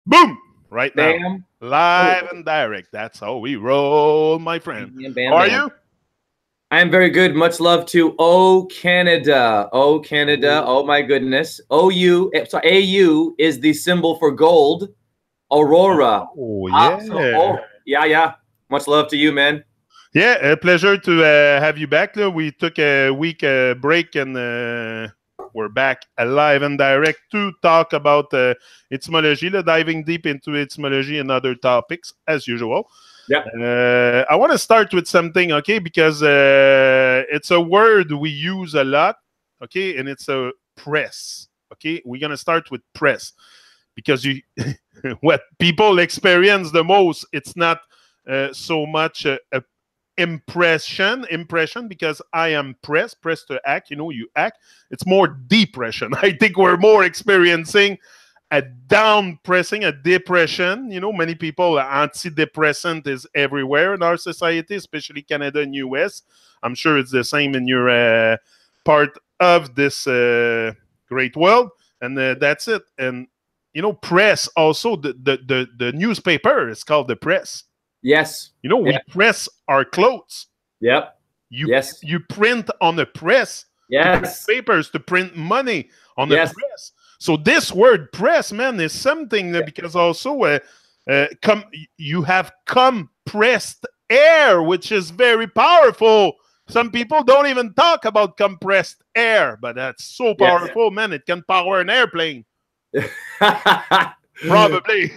Boom! Right now. Bam. Live and direct. That's how we roll, my friend. Bam, bam, How are bam. you? I am very good. Much love to Oh Canada. Oh Canada. Oh my goodness. OU. Sorry, AU is the symbol for gold. Aurora. Oh, yeah. Yeah. Much love to you, man. Yeah, a pleasure to have you back. We took a week break and we're back live and direct to talk about etymology, diving deep into etymology and other topics as usual. Yeah. I want to start with something, okay, because it's a word we use a lot, okay, and it's a press. Okay, we're gonna start with press because you what people experience the most. It's not so much a impression because I am press to act, you act. It's more depression. I think we're more experiencing a down pressing, a depression. Many people, antidepressant is everywhere in our society, especially Canada and US. I'm sure it's the same in your part of this great world. And that's it. And press also, the newspaper is called the press. Yes. We press our clothes. Yep. You print on a press. Yes. Papers to print money on the press. So this word press, man, is something because also you have compressed air, which is very powerful. Some people don't even talk about compressed air, but that's so powerful, man. It can power an airplane. Probably.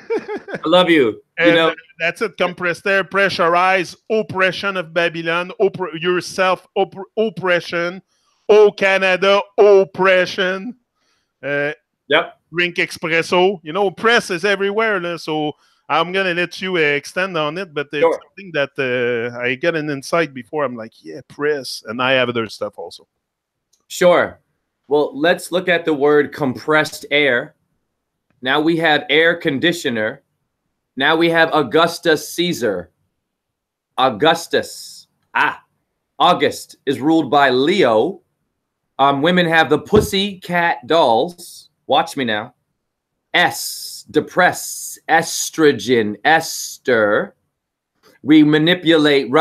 I love you. And that's it. Compressed air, pressurized, oppression of Babylon, yourself, oppression, oh Canada, oppression. Drink espresso. Press is everywhere. So I'm going to let you extend on it, but it's something that I get an insight before. I'm like, yeah, press. And I have other stuff also. Sure. Well, let's look at the word compressed air. Now we have air conditioner. Now we have Augustus Caesar. Augustus. August is ruled by Leo. Women have the pussy cat dolls. Watch me now. Depress, estrogen, ester. We manipulate,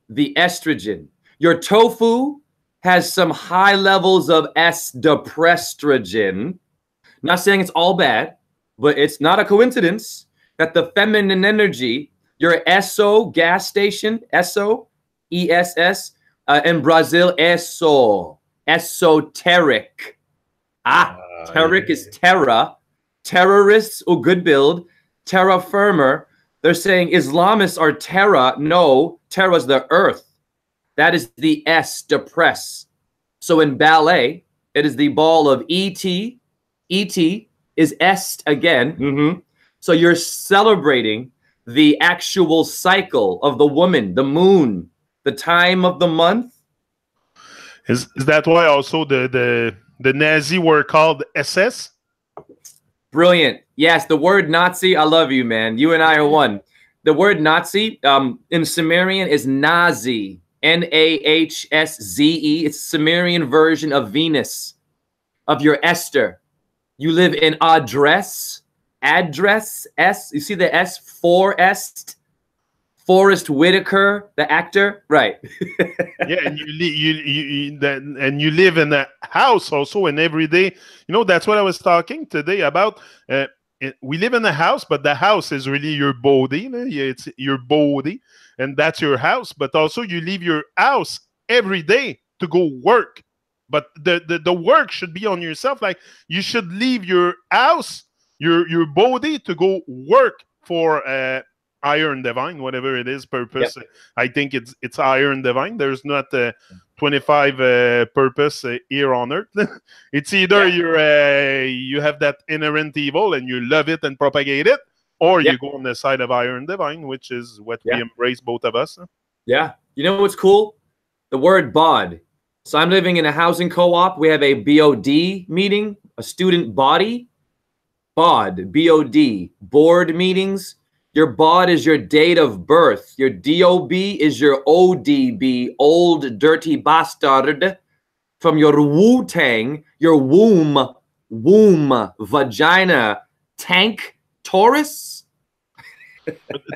the estrogen. Your tofu has some high levels of deprestrogen. Not saying it's all bad, but it's not a coincidence that the feminine energy, your Esso gas station, Esso, E-S-S, in Brazil, esoteric. Teric is terra. Terrorists or good build. Terra firmer. They're saying Islamists are terra. No, terra is the earth. That is the S, depress. So in ballet, it is the ball of E-T. E-T is est again. So you're celebrating the actual cycle of the woman, the moon, the time of the month. Is that why also the Nazi were called SS? Brilliant. Yes, the word Nazi, I love you, man. You and I are one. The word Nazi in Sumerian is Nazi, N-A-H-S-Z-E. It's a Sumerian version of Venus, of your Esther. You live in address, S. You see the S, Forest Whitaker, the actor, right? Yeah, and you live in a house also, and every day, that's what I was talking today about. We live in a house, but the house is really your body. It's your body, and that's your house. But also, you leave your house every day to go work. But the work should be on yourself. Like you should leave your house, your body to go work for Iron Divine, whatever it is, purpose. Yep. I think it's Iron Divine. There's not 25 purpose here on Earth. It's either you have that inherent evil and you love it and propagate it, or you go on the side of Iron Divine, which is what we embrace, both of us. Yeah. You know what's cool? The word bod. So I'm living in a housing co-op. We have a BOD meeting, a student body. BOD, B-O-D, board meetings. Your BOD is your date of birth. Your DOB is your ODB, old dirty bastard. From your Wu-Tang, your womb, vagina, tank, Taurus?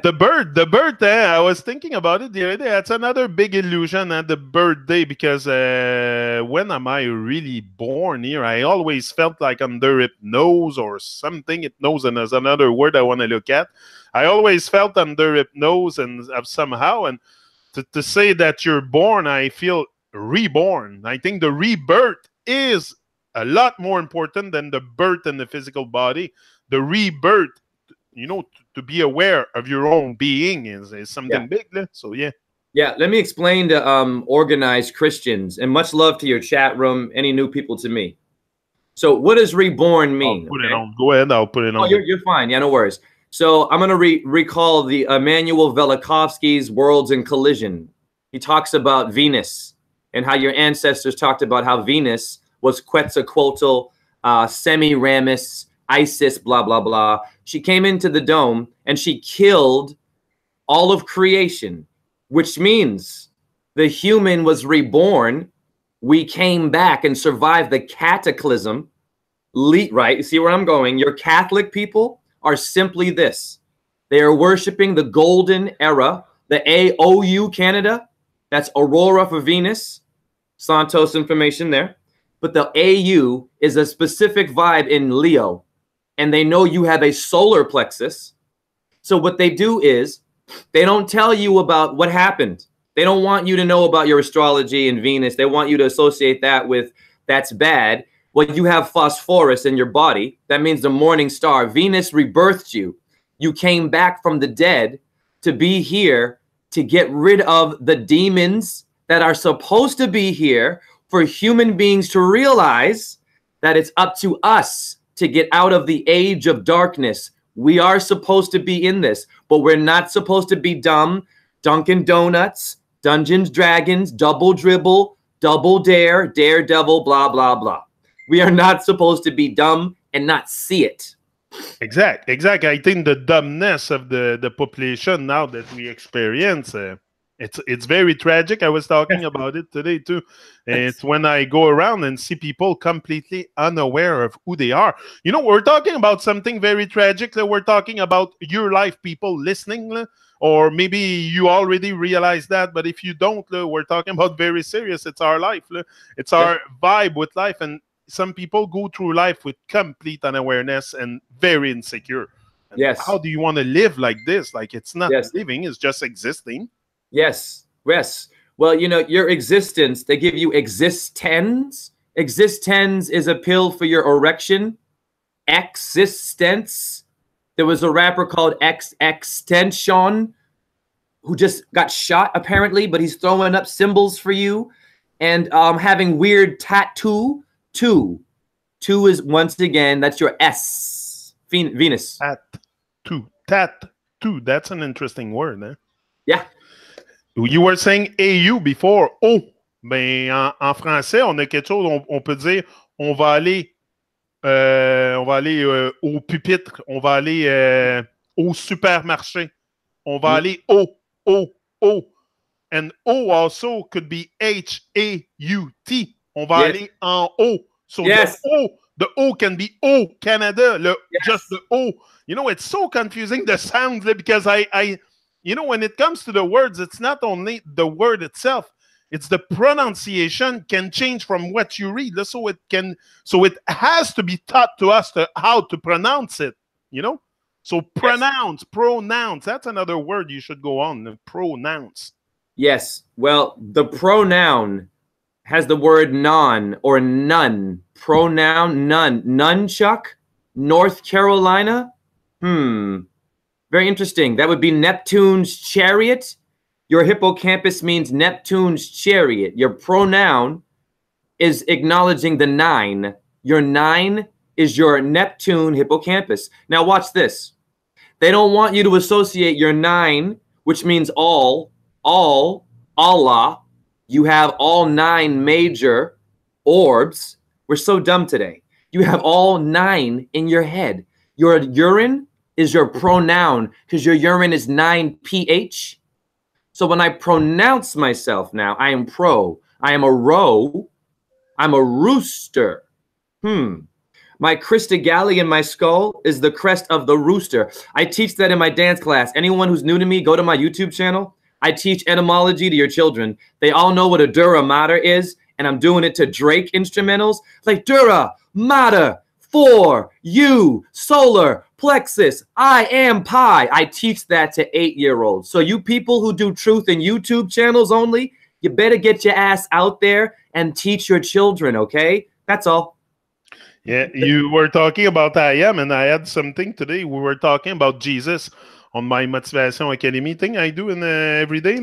The bird. I was thinking about it the other day. That's another big illusion, the birthday, because when am I really born here? I always felt like under hypnose or something. Hypnose is another word I want to look at. I always felt under hypnose and somehow, and to say that you're born, I feel reborn. I think the rebirth is a lot more important than the birth in the physical body. The rebirth, to be aware of your own being is something big. So yeah. Yeah, let me explain to organized Christians, and much love to your chat room, any new people to me. So what does reborn mean? I'll put it on. Go ahead, I'll put it on. Oh, you're fine. Yeah, no worries. So I'm going to recall the Immanuel Velikovsky's Worlds in Collision. He talks about Venus and how your ancestors talked about how Venus was Quetzalcoatl, Semiramis, Isis, blah, blah, blah. She came into the dome and she killed all of creation, which means the human was reborn. We came back and survived the cataclysm. Right? You see where I'm going? Your Catholic people are simply this. They are worshiping the golden era, the AOU Canada. That's Aurora for Venus. Santos information there. But the AU is a specific vibe in Leo. And they know you have a solar plexus. So what they do is they don't tell you about what happened. They don't want you to know about your astrology and Venus. They want you to associate that with that's bad. Well, you have phosphorus in your body. That means the morning star. Venus rebirthed you. You came back from the dead to be here to get rid of the demons that are supposed to be here for human beings to realize that it's up to us to get out of the age of darkness. We are supposed to be in this, but we're not supposed to be dumb. Dunkin' Donuts, Dungeons, Dragons, Double Dribble, Double Dare, Daredevil, blah, blah, blah. We are not supposed to be dumb and not see it. Exact. I think the dumbness of the population now that we experience, it's very tragic. I was talking about it today too. It's when I go around and see people completely unaware of who they are. We're talking about something very tragic. We're talking about your life, people listening, or maybe you already realize that, but if you don't, we're talking about very serious. It's our life. It's our vibe with life, and some people go through life with complete unawareness and very insecure. And yes. How do you want to live like this? Like, it's not living, it's just existing. Yes. Well, your existence, they give you existence. Existence is a pill for your erection. Existence. There was a rapper called Extension who just got shot, apparently, but he's throwing up symbols for you. And having weird tattoo. Two is, once again, that's your S. Venus. Tattoo. That's an interesting word, eh? Yeah. You were saying AU before. Oh, ben en français, on a quelque chose. On peut dire, on va aller au pupitre, on va aller au supermarché, on va aller O. And O also could be H-A-U-T. On va aller en haut. So the O can be O, Canada, just the O. It's so confusing, the sounds, because I when it comes to the words, it's not only the word itself, it's the pronunciation can change from what you read. So it has to be taught to us how to pronounce it, So pronounce, that's another word you should go on, pronounce. Yes. Well, the pronoun has the word non or none. Pronoun none. Nunchuck, North Carolina. Very interesting. That would be Neptune's chariot. Your hippocampus means Neptune's chariot. Your pronoun is acknowledging the 9. Your 9 is your Neptune hippocampus. Now watch this. They don't want you to associate your 9, which means all, Allah. You have all 9 major orbs. We're so dumb today. You have all 9 in your head. Your urine is your pronoun because your urine is 9 pH. So when I pronounce myself now, I am pro. I am a row. I'm a rooster. My Christigale in my skull is the crest of the rooster. I teach that in my dance class. Anyone who's new to me, go to my YouTube channel. I teach etymology to your children. They all know what a dura mater is, and I'm doing it to Drake instrumentals. Like dura, mater, for, you, solar, plexus, I am pi. I teach that to 8-year-olds. So you people who do truth in YouTube channels only, you better get your ass out there and teach your children, okay? That's all. Yeah, you were talking about I am, and I had something today. We were talking about Jesus on my Motivation Academy thing I do in every day.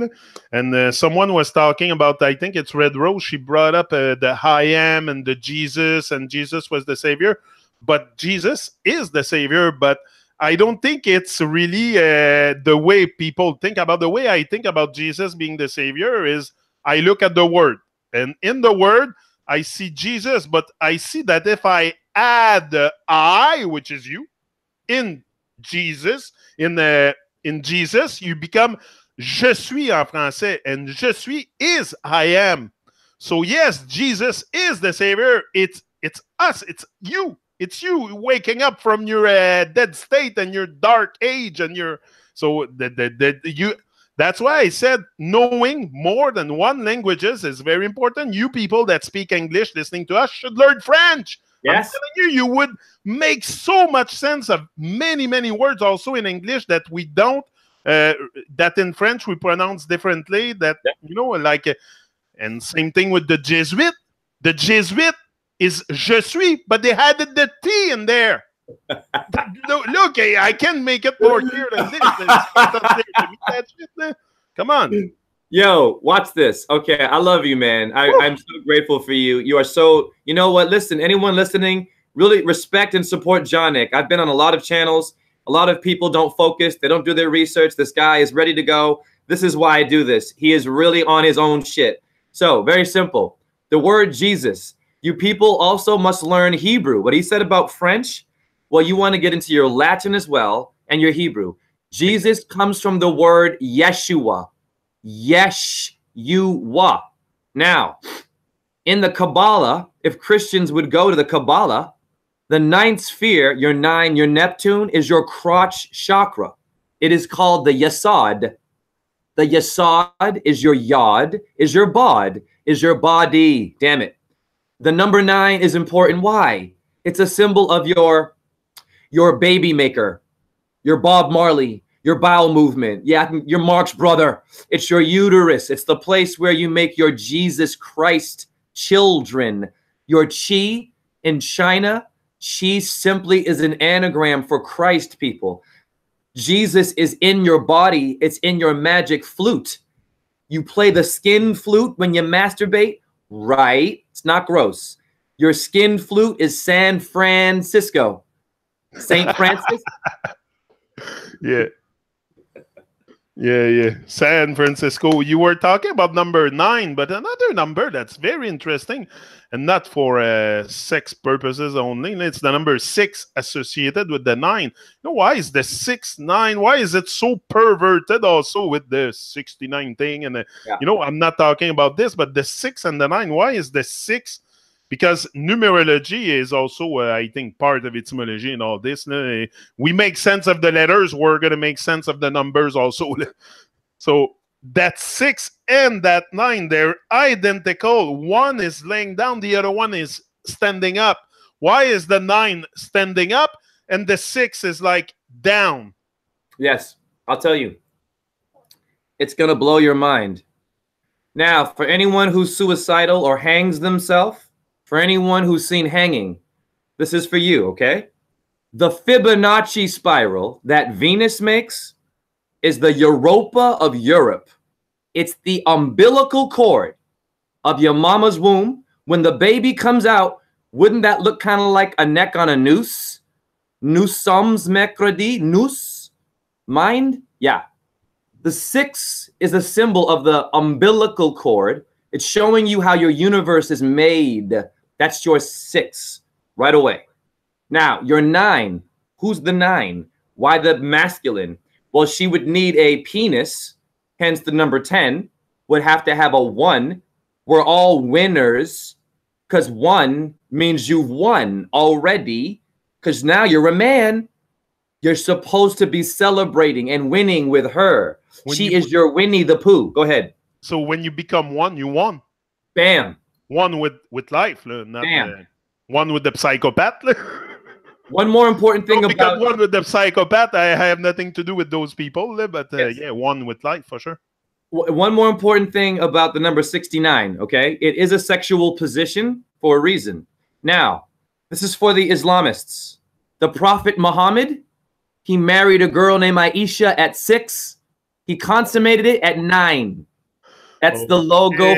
And someone was talking about, I think it's Red Rose, she brought up the I am and the Jesus, and Jesus was the Savior. But Jesus is the Savior, but I don't think it's really the way people think about. The way I think about Jesus being the Savior is I look at the Word. And in the Word, I see Jesus, but I see that if I add the I, which is you, in Jesus, in Jesus, you become je suis en français, and je suis is I am. So yes, Jesus is the Savior. It's us. It's you. It's you waking up from your dead state and your dark age, and your so you. That's why I said knowing more than one languages is very important. You people that speak English listening to us should learn French. Yes. I'm telling you, you would make so much sense of many, many words also in English that we don't, that in French we pronounce differently, that, you know, like, and same thing with the Jesuit. The Jesuit is je suis, but they added the T in there. Look, I can make it more clear than this. Come on. Yo, watch this. Okay, I love you, man. I'm so grateful for you. You are so, you know what? Listen, anyone listening, really respect and support John Nick. I've been on a lot of channels. A lot of people don't focus. They don't do their research. This guy is ready to go. This is why I do this. He is really on his own shit. So, very simple. The word Jesus. You people also must learn Hebrew. What he said about French, well, you want to get into your Latin as well and your Hebrew. Jesus comes from the word Yeshua. Yeshua. Now, in the Kabbalah, if Christians would go to the Kabbalah, the ninth sphere, your Neptune, is your crotch chakra. It is called the Yesod. The Yesod is your Yod, is your Bod, is your body. Damn it. The number 9 is important. Why? It's a symbol of your baby maker, your Bob Marley, your bowel movement. Yeah, your Marx brother. It's your uterus. It's the place where you make your Jesus Christ children. Your chi in China, chi simply is an anagram for Christ, people. Jesus is in your body. It's in your magic flute. You play the skin flute when you masturbate, right? It's not gross. Your skin flute is San Francisco. St. Francis? Yeah. Yeah. San Francisco. You were talking about number 9, but another number that's very interesting, and not for sex purposes only. It's the number 6 associated with the 9. You know, why is the 6, 9? Why is it so perverted also with the 69 thing? And you know, I'm not talking about this, but the 6 and the 9. Why is the 6? Because numerology is also, I think, part of etymology and all this. We make sense of the letters. We're going to make sense of the numbers also. So that 6 and that 9, they're identical. One is laying down. The other one is standing up. Why is the 9 standing up and the 6 is like down? Yes, I'll tell you. It's going to blow your mind. Now, for anyone who's suicidal or hangs themselves, for anyone who's seen hanging, this is for you, okay? The Fibonacci spiral that Venus makes is the Europa of Europe. It's the umbilical cord of your mama's womb. When the baby comes out, wouldn't that look kind of like a neck on a noose? Nous sommes mercredi, nous, mind? Yeah. The 6 is a symbol of the umbilical cord. It's showing you how your universe is made. That's your 6 right away. Now, your 9. Who's the 9? Why the masculine? Well, she would need a penis, hence the number 10, would have to have a 1. We're all winners because 1 means you've won already, because now you're a man. You're supposed to be celebrating and winning with her. She is your Winnie the Pooh. Go ahead. So when you become one, you won. Bam. One with life, not Bam. One with the psychopath. One more important thing about one with the psychopath, I have nothing to do with those people, but yes. Yeah, one with life for sure. One more important thing about the number 69, okay? It is a sexual position for a reason. Now, this is for the Islamists. The Prophet Muhammad, he married a girl named Aisha at 6. He consummated it at 9. That's the logo.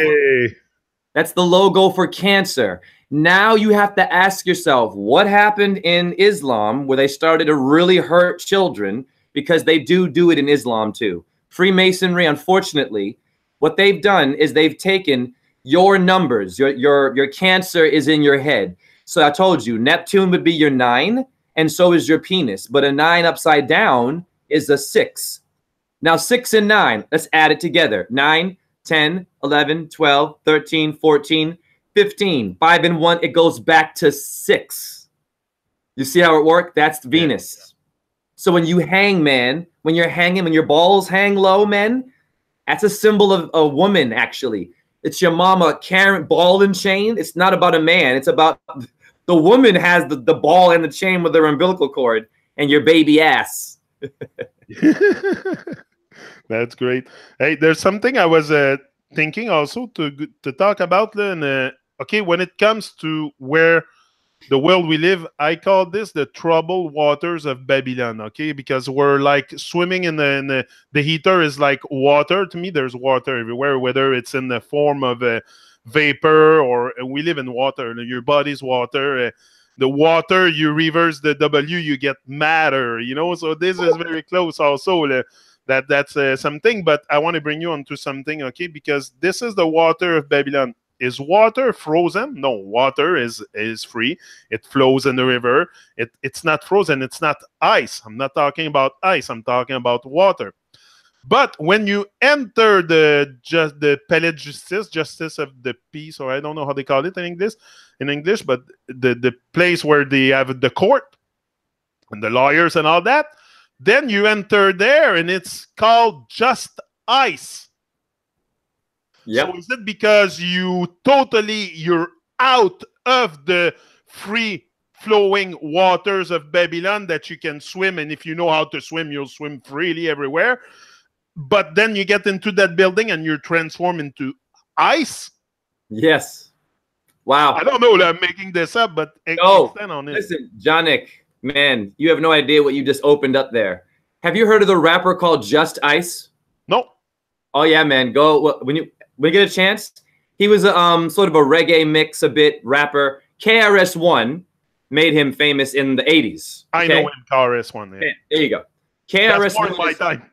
That's the logo for Cancer. Now you have to ask yourself, what happened in Islam where they started to really hurt children? Because they do it in Islam too. Freemasonry, unfortunately, what they've done is they've taken your numbers. Your Cancer is in your head. So I told you, Neptune would be your 9, and so is your penis. But a 9 upside down is a 6. Now 6 and 9, let's add it together. 9, 10, 11, 12, 13, 14, 15. 5 and 1, it goes back to 6. You see how it worked? That's Venus. Yeah. So when you hang, man, when you're hanging, when your balls hang low, man, that's a symbol of a woman, actually. It's your mama carrying ball and chain. It's not about a man. It's about the woman has the ball and the chain with her umbilical cord and your baby ass. That's great. Hey, there's something I was thinking also to talk about. Okay, when it comes to where the world we live, I call this the troubled waters of Babylon. Okay, because we're like swimming in the heater is like water. To me, there's water everywhere, whether it's in the form of a vapor or we live in water. Your body's water. The water, you reverse the W, you get matter. You know, so this is very close also. That's something, but I want to bring you onto something, okay? Because this is the water of Babylon. Is water frozen? No, water is free. It flows in the river. It's not frozen. It's not ice. I'm not talking about ice. I'm talking about water. But when you enter the palais de justice of the peace, or I don't know how they call it in English, but the place where they have the court and the lawyers and all that, then you enter there, and it's called just ice. Yep. So is it because you're out of the free-flowing waters of Babylon that you can swim, and if you know how to swim, you'll swim freely everywhere? But then you get into that building, and you're transformed into ice? Yes. Wow. I don't know that I'm making this up, but extend on it. Listen, Jonik. Man, you have no idea what you just opened up there. Have you heard of the rapper called Just Ice? No. Oh yeah, man. Go when you get a chance. He was a sort of a reggae mix, a bit rapper. KRS-One made him famous in the 80s. Okay? I know him, KRS-One. Yeah. There you go. KRS-One. My time.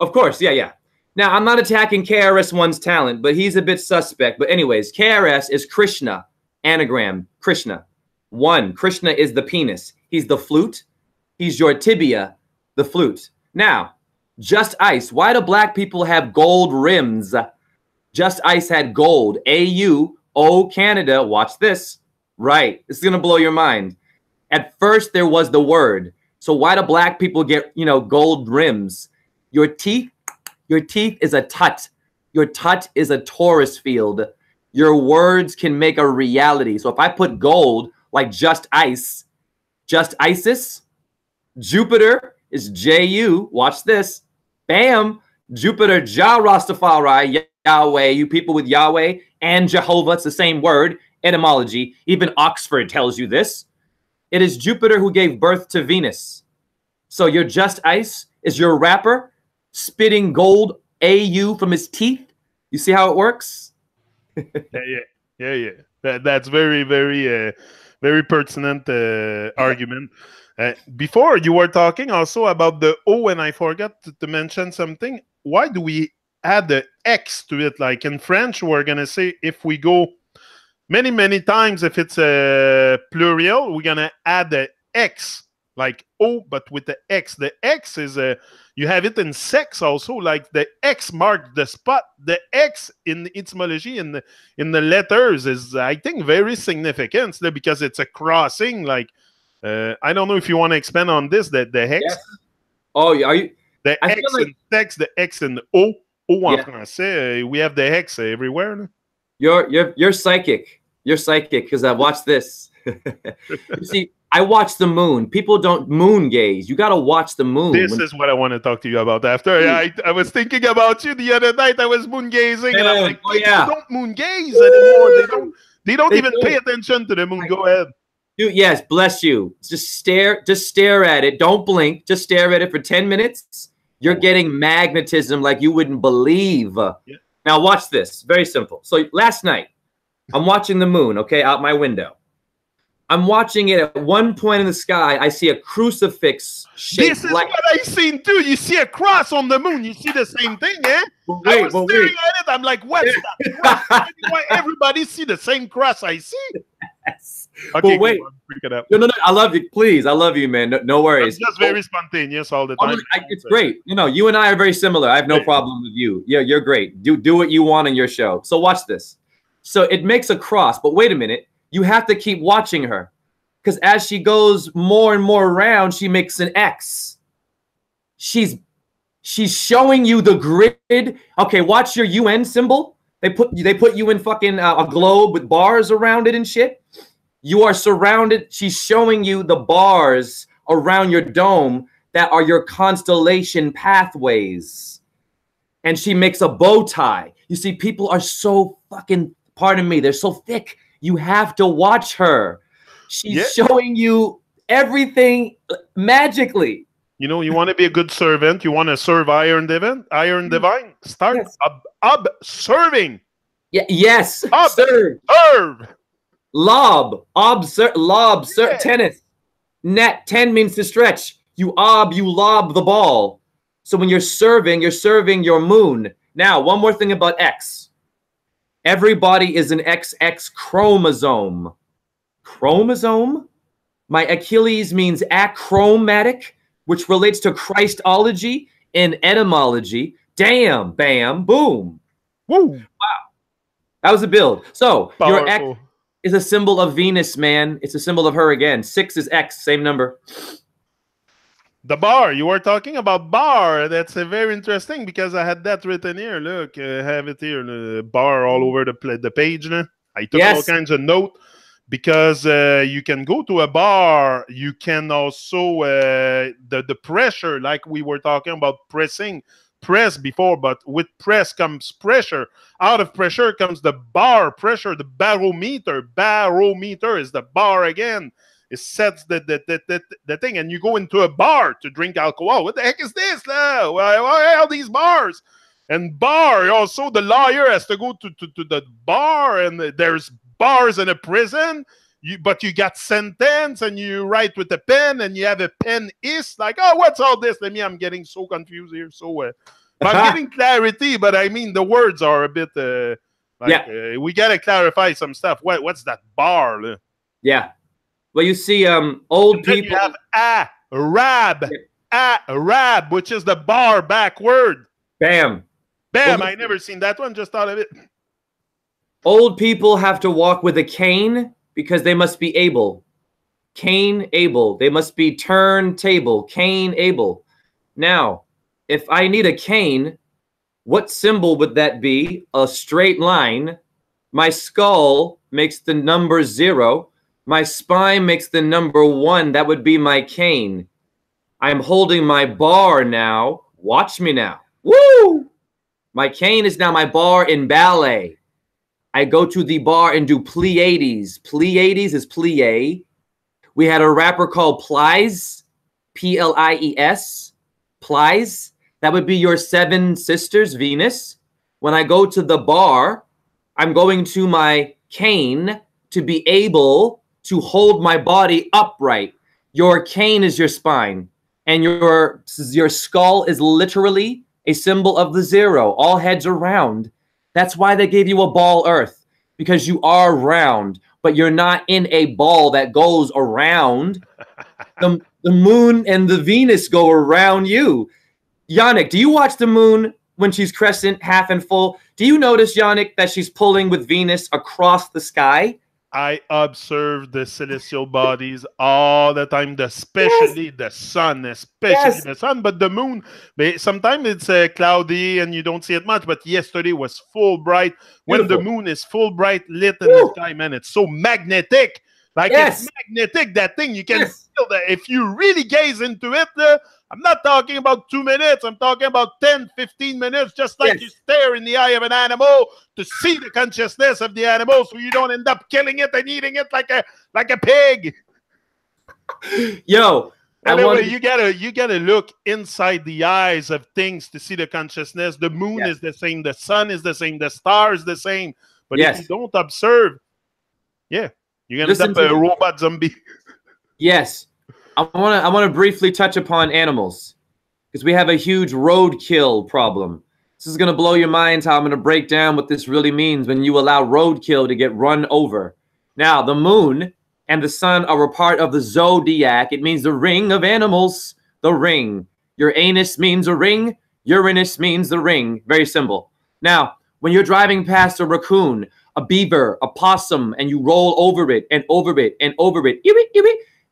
Of course, yeah. Now I'm not attacking KRS-One's talent, but he's a bit suspect. But anyways, KRS is Krishna, anagram Krishna. 1, Krishna is the penis. He's the flute. He's your tibia, the flute. Now, Just Ice. Why do black people have gold rims? Just Ice had gold. AU, Canada. Watch this. Right. This is going to blow your mind. At first, there was the word. So why do black people get, gold rims? Your teeth is a tut. Your tut is a Taurus field. Your words can make a reality. So if I put gold, like Just Ice, Just Isis, Jupiter is JU. Watch this. Bam. Jupiter, Jah Rastafari, Yahweh. You people with Yahweh and Jehovah, it's the same word. Etymology. Even Oxford tells you this. It is Jupiter who gave birth to Venus. So your Just Ice is your rapper spitting gold AU from his teeth. You see how it works? Yeah. That's very, very... very pertinent argument. Before you were talking also about the O, and I forgot to mention something. Why do we add the X to it? Like in French, we're going to say if we go many, many times, if it's a plural, we're going to add the X. like O, but with the X. The X is you have it in sex also, like the X marked the spot. The X in etymology in the letters is, I think, very significant because it's a crossing. Like I don't know if you want to expand on this. The hex. Yes. Oh, are you? The I X feel like, in sex, the X in O. O en yeah. français. We have the hex everywhere. No? You're psychic. You're psychic because I watched this. You see, I watch the moon. People don't moon gaze. You got to watch the moon. This is what I want to talk to you about after. I was thinking about you the other night. I was moon gazing, and I'm like, people don't moon gaze anymore. They don't even pay attention to the moon. Go ahead. Dude, yes, bless you. Just stare at it. Don't blink. Just stare at it for 10 minutes. You're getting magnetism like you wouldn't believe. Yeah. Now watch this. Very simple. So last night, I'm watching the moon, okay, out my window. I'm watching it. At one point in the sky, I see a crucifix shaped. This is what I seen too. You see a cross on the moon. You see the same thing, eh? Wait, I was staring at it. I'm like, what's that cross? Why everybody see the same cross I see? Yes. Okay, well, wait. No. I love you. Please, I love you, man. No worries. I'm just very spontaneous all the time. It's great. You know, you and I are very similar. I have no problem with you. Yeah, you're great. Do what you want on your show. So watch this. So it makes a cross, but wait a minute. You have to keep watching her because as she goes more and more around, she makes an X. She's showing you the grid. Okay, watch your UN symbol. They put you in fucking a globe with bars around it and shit. You are surrounded. She's showing you the bars around your dome that are your constellation pathways. And she makes a bow tie. You see, people are so fucking, pardon me, they're so thick. You have to watch her. She's showing you everything magically. You know, you want to be a good servant. You want to serve Iron Divine. Start observing. Yeah. Yes. Serve. Lob. Lob. Tennis. Net. 10 means to stretch. You lob the ball. So when you're serving your moon. Now, one more thing about X. Everybody is an XX chromosome. Chromosome? My Achilles means achromatic, which relates to Christology and etymology. Damn, bam, boom. Woo. Wow. That was a build. So Powerful. Your X is a symbol of Venus, man. It's a symbol of her again. 6 is X, same number. The bar. You were talking about bar. That's very interesting because I had that written here. Look, I have it here. The bar all over the page. I took all kinds of notes because you can go to a bar. You can also, the pressure, like we were talking about press before, but with press comes pressure. Out of pressure comes the bar pressure, the barometer. Barometer is the bar again. It sets the thing, and you go into a bar to drink alcohol. What the heck is this? Why are these bars? And bar, also the lawyer has to go to the bar, and there's bars in a prison. But you got sentence, and you write with a pen, and you have a pen is like, oh, what's all this? I'm getting so confused here. So I'm getting clarity, but I mean the words are a bit we gotta clarify some stuff. What's that bar? Yeah. Well, you see, old people. You have Arab, which is the bar backward. Bam. Bam. I never seen that one. Just thought of it. Old people have to walk with a cane because they must be able. Cane able. They must be turntable. Cane able. Now, if I need a cane, what symbol would that be? A straight line. My skull makes the number 0. My spine makes the number 1. That would be my cane. I'm holding my bar now. Watch me now. Woo! My cane is now my bar in ballet. I go to the bar and do Pleiades. Pleiades is plie. We had a rapper called Plies. Plies. Plies. That would be your 7 sisters, Venus. When I go to the bar, I'm going to my cane to be able to hold my body upright. Your cane is your spine, and your skull is literally a symbol of the 0. All heads are round. That's why they gave you a ball earth, because you are round, but you're not in a ball that goes around. The moon and the Venus go around you. Yannick, do you watch the moon when she's crescent, half and full? Do you notice, Yannick, that she's pulling with Venus across the sky? I observe the celestial bodies all the time, especially the sun, but the moon, sometimes it's cloudy and you don't see it much, but yesterday was full bright. When the moon is full bright, lit in the sky, man, it's so magnetic. Like it's magnetic, that thing. You can feel that if you really gaze into it. I'm not talking about 2 minutes. I'm talking about 10, 15 minutes, just like you stare in the eye of an animal to see the consciousness of the animal so you don't end up killing it and eating it like a pig. Yo. Anyway, you gotta look inside the eyes of things to see the consciousness. The moon is the same, the sun is the same, the star is the same. But if you don't observe, you're gonna end up a robot zombie. Yes. I want to briefly touch upon animals because we have a huge roadkill problem. This is going to blow your minds how I'm going to break down what this really means when you allow roadkill to get run over. Now, the moon and the sun are a part of the zodiac. It means the ring of animals, the ring. Uranus means a ring. Uranus means the ring. Very simple. Now, when you're driving past a raccoon, a beaver, a possum, and you roll over it and over it and over it,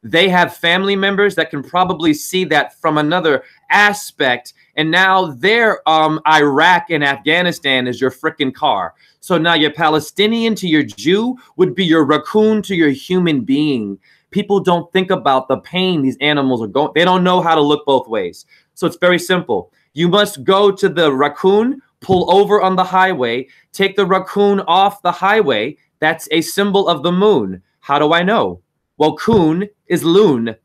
they have family members that can probably see that from another aspect. And now their Iraq and Afghanistan is your freaking car. So now your Palestinian to your Jew would be your raccoon to your human being. People don't think about the pain these animals are going. They don't know how to look both ways. So it's very simple. You must go to the raccoon, pull over on the highway, take the raccoon off the highway. That's a symbol of the moon. How do I know? Well, coon is loon.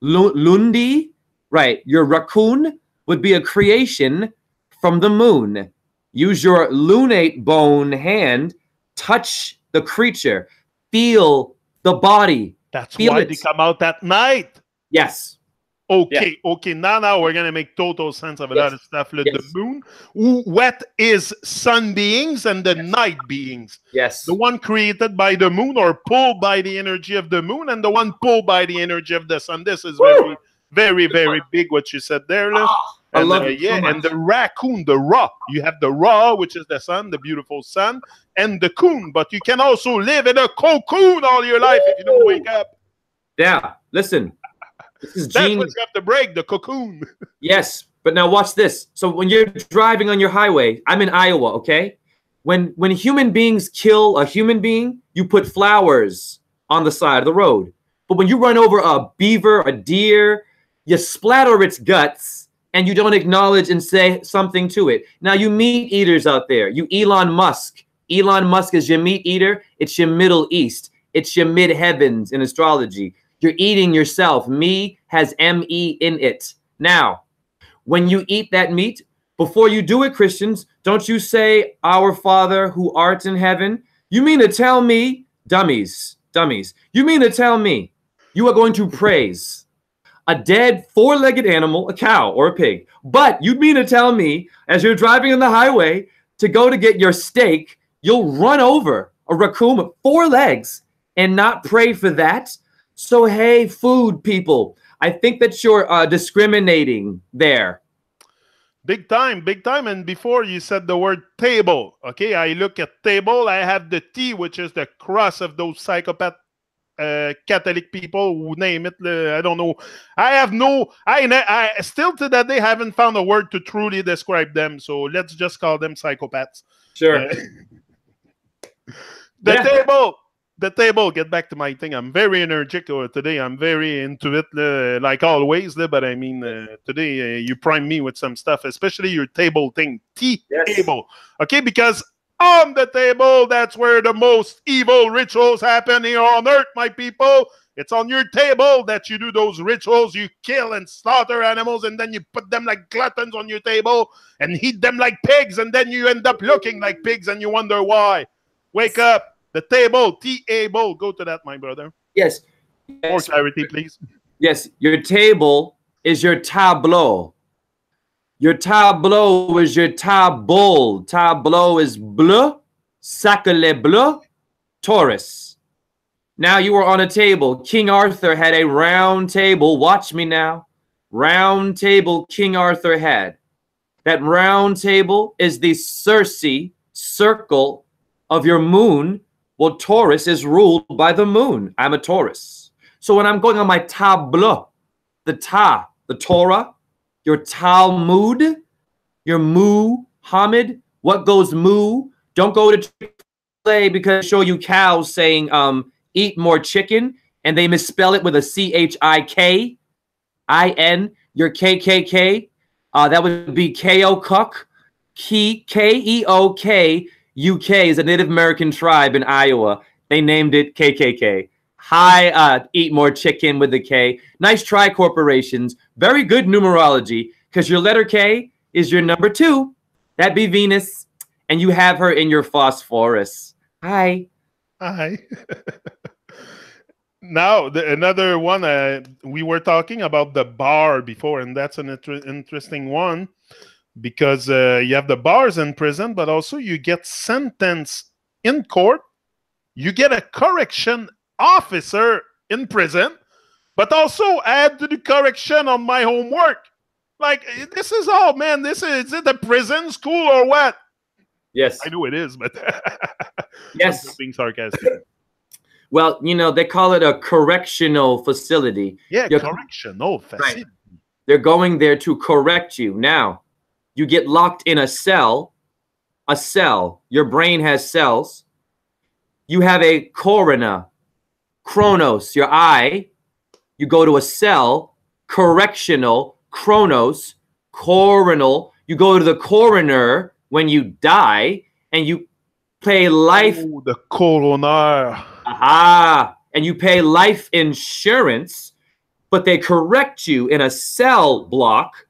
Lundi, right? Your raccoon would be a creation from the moon. Use your lunate bone hand, touch the creature, feel the body. That's why they come out at night. Yes. Okay, now we're gonna make total sense of a lot of stuff. The moon, what is sun beings and the night beings? Yes. The one created by the moon or pulled by the energy of the moon, and the one pulled by the energy of the sun. This is very, very, very big what you said there. I love it so much. And the raccoon, the Ra. You have the Ra, which is the sun, the beautiful sun, and the coon. But you can also live in a cocoon all your life if you don't wake up. Yeah, listen. This is That's what you have to break, the cocoon. Yes, but now watch this. So when you're driving on your highway, I'm in Iowa, okay? When human beings kill a human being, you put flowers on the side of the road. But when you run over a beaver, a deer, you splatter its guts and you don't acknowledge and say something to it. Now, you meat eaters out there, you Elon Musk. Elon Musk is your meat eater. It's your Middle East. It's your mid-heavens in astrology. You're eating yourself. Me has M-E in it. Now, when you eat that meat, before you do it, Christians, don't you say, "Our Father who art in heaven"? You mean to tell me, dummies, you mean to tell me you are going to praise a dead four-legged animal, a cow or a pig, but you mean to tell me as you're driving on the highway to go to get your steak, you'll run over a raccoon with 4 legs and not pray for that? So, hey, food people, I think that you're discriminating there. Big time. And before you said the word table, okay? I look at table. I have the T, which is the cross of those psychopath Catholic people who name it. I don't know. I still to that day haven't found a word to truly describe them. So let's just call them psychopaths. Sure. The table, get back to my thing. I'm very energetic today. I'm very into it, like always. But I mean, today you prime me with some stuff, especially your table thing. Table. Okay, because on the table, that's where the most evil rituals happen here on earth, my people. It's on your table that you do those rituals. You kill and slaughter animals, and then you put them like gluttons on your table and eat them like pigs, and then you end up looking like pigs, and you wonder why. Wake up. The table, T-able. Go to that, my brother. Yes. More clarity, please. Yes, your table is your tableau. Your tableau is your table. Tableau is bleu, sacre bleu, Taurus. Now you are on a table. King Arthur had a round table. Watch me now. Round table King Arthur had. That round table is the Circe circle of your moon. Well, Taurus is ruled by the moon. I'm a Taurus. So when I'm going on my tableau, the Torah, your Talmud, your Muhammad, what goes moo? Don't go to Chick-fil-A because they show you cows saying eat more chicken and they misspell it with a CHIKIN. Your KKK. That would be Keokuk. Keok. UK is a Native American tribe in Iowa. They named it KKK. Hi, eat more chicken with the K. Nice try, corporations. Very good numerology because your letter K is your number 2. That'd be Venus. And you have her in your phosphorus. Hi. Hi. Now, another one, we were talking about the bar before, and that's an interesting one because you have the bars in prison, but also you get sentenced in court. You get a correction officer in prison, but also I had to do correction on my homework. Like, this is all, man. Is it a prison school or what? Yes. I know it is, but yes, I'm being sarcastic. Well, you know, they call it a correctional facility. Yeah, correctional facility. Right. They're going there to correct you. Now, you get locked in a cell. A cell. Your brain has cells. You have a corona, chronos, your eye. You go to a cell, correctional, chronos, coronal. You go to the coroner when you die, and you pay life. Oh, the coroner. And you pay life insurance, but they correct you in a cell block.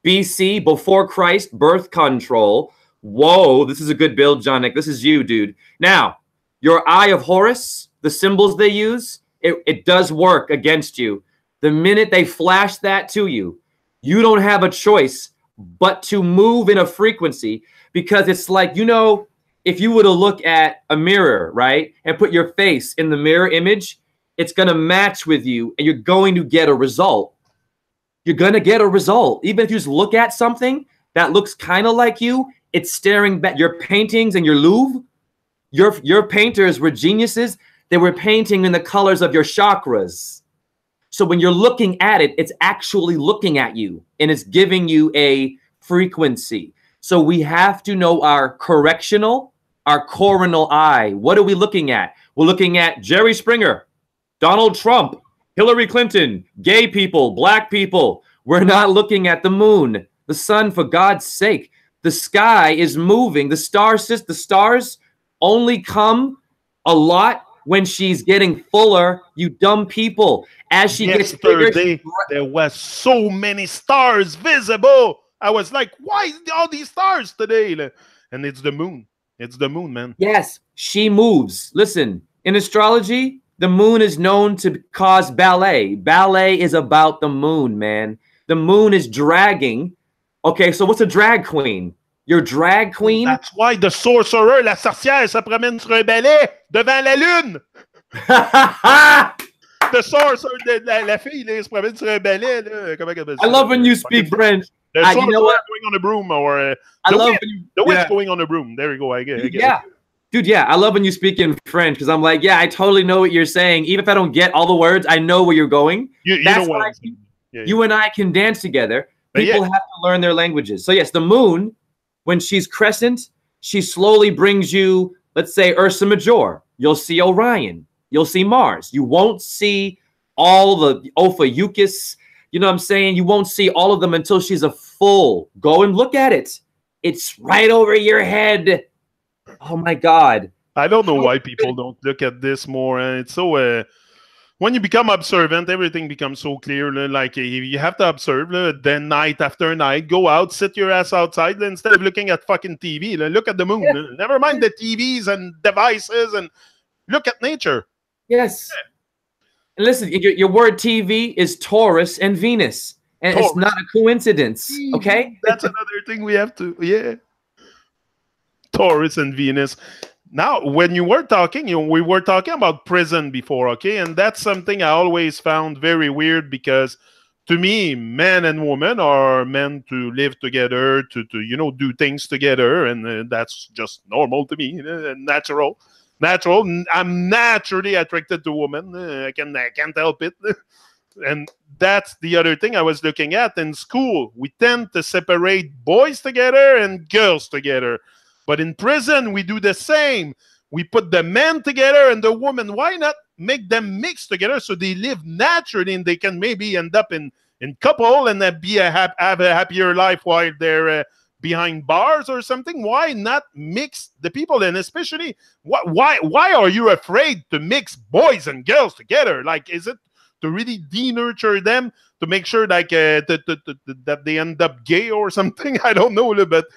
BC, before Christ, birth control. Whoa, this is a good build, John Nick. This is you, dude. Now, your Eye of Horus, the symbols they use, it does work against you. The minute they flash that to you, you don't have a choice but to move in a frequency, because it's like, you know, if you were to look at a mirror, right, and put your face in the mirror image, it's going to match with you and you're going to get a result. You're going to get a result. Even if you just look at something that looks kind of like you, it's staring back. Your paintings and your Louvre, your painters were geniuses. They were painting in the colors of your chakras. So when you're looking at it, it's actually looking at you and it's giving you a frequency. So we have to know our correctional, our coronal eye. What are we looking at? We're looking at Jerry Springer, Donald Trump, Hillary Clinton, gay people, black people. We're not looking at the moon, the sun, for God's sake. The sky is moving. The stars only come a lot when she's getting fuller, you dumb people. As she gets bigger, there was so many stars visible. I was like, why all these stars today? And it's the moon. It's the moon, man. Yes, she moves. Listen, in astrology, the moon is known to cause ballet. Ballet is about the moon, man. The moon is dragging. Okay, so what's a drag queen? Your drag queen? That's why the sorcerer, la sorcière, se promène sur un balai devant la lune. The sorcerer, la fille, là, se promène sur un balai. Là. Comment elle I love when you speak French. The sorcerer going on a broom, or the witch going on a broom. There you go. I get it. Dude, yeah, I love when you speak in French because I'm like, yeah, I totally know what you're saying. Even if I don't get all the words, I know where you're going. That's why you and I can dance together. People have to learn their languages. So yes, the moon, when she's crescent, she slowly brings you, let's say, Ursa Major. You'll see Orion. You'll see Mars. You won't see all the Ophiuchus. You know what I'm saying? You won't see all of them until she's a full. Go and look at it. It's right over your head. Oh, my God. I don't know why people don't look at this more. It's so... when you become observant, everything becomes so clear. Like, you have to observe. Then night after night, go out, sit your ass outside instead of looking at fucking TV. Look at the moon. Yeah. Never mind the TVs and devices, and look at nature. Yes. Yeah. And listen, your word TV is Taurus and Venus. And Taurus. It's not a coincidence, okay? That's another thing we have to, Taurus and Venus. now, when you were talking, we were talking about prison before, okay? And that's something I always found very weird because to me, man and woman are meant to live together, to do things together, and that's just normal to me, natural. I'm naturally attracted to women. I can't help it. And that's the other thing I was looking at in school. We tend to separate boys together and girls together. But in prison, we do the same. We put the men together and the women. Why not make them mix together so they live naturally and they can maybe end up in couple and have a happier life while they're behind bars or something? Why not mix the people? And especially, why are you afraid to mix boys and girls together? Like, is it to really denurture them, to make sure like that they end up gay or something? I don't know, but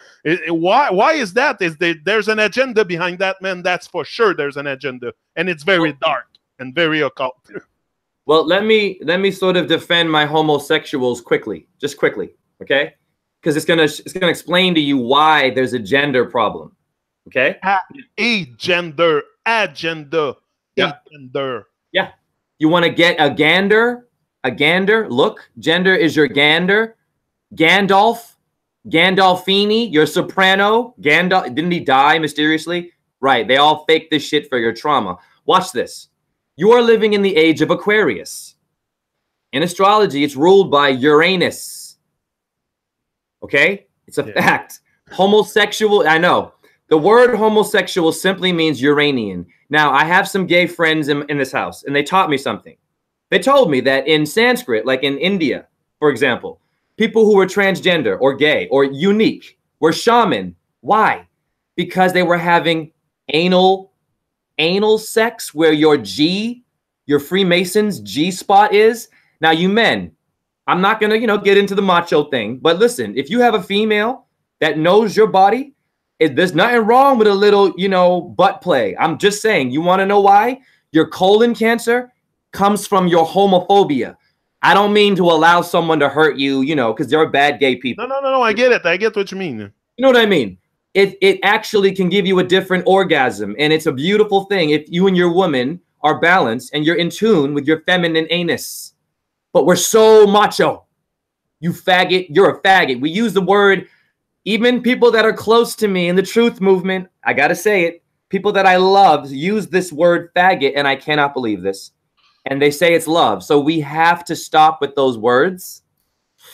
why is that? There's an agenda behind that, man. That's for sure. There's an agenda, and it's very dark and very occult. Well, let me sort of defend my homosexuals quickly, okay? Because it's gonna explain to you why there's a gender problem, okay? Agenda. Yeah. Agender. Yeah. You want to get a gander? Look, gender is your gander. Gandalf, Gandolfini, your soprano. Gandalf, didn't he die mysteriously? Right, they all fake this shit for your trauma. Watch this. You are living in the age of Aquarius. In astrology, it's ruled by Uranus. Okay? It's a fact. Homosexual, I know. The word homosexual simply means Uranian. Now, I have some gay friends in this house, and they taught me something. They told me that in Sanskrit, like in India, for example, people who were transgender or gay or unique were shaman. Why? Because they were having anal sex where your Freemason's G spot is. Now, you men, I'm not going to, get into the macho thing, but listen, if you have a female that knows your body, there's nothing wrong with a little, butt play. I'm just saying, you want to know why? Your colon cancer comes from your homophobia. I don't mean to allow someone to hurt you, because there are bad gay people. No, I get it. I get what you mean. You know what I mean? It actually can give you a different orgasm, and it's a beautiful thing if you and your woman are balanced and you're in tune with your feminine anus. But we're so macho. You faggot, you're a faggot. We use the word. Even people that are close to me in the truth movement, I got to say it, people that I love use this word faggot, and I cannot believe this. And they say it's love. So we have to stop with those words.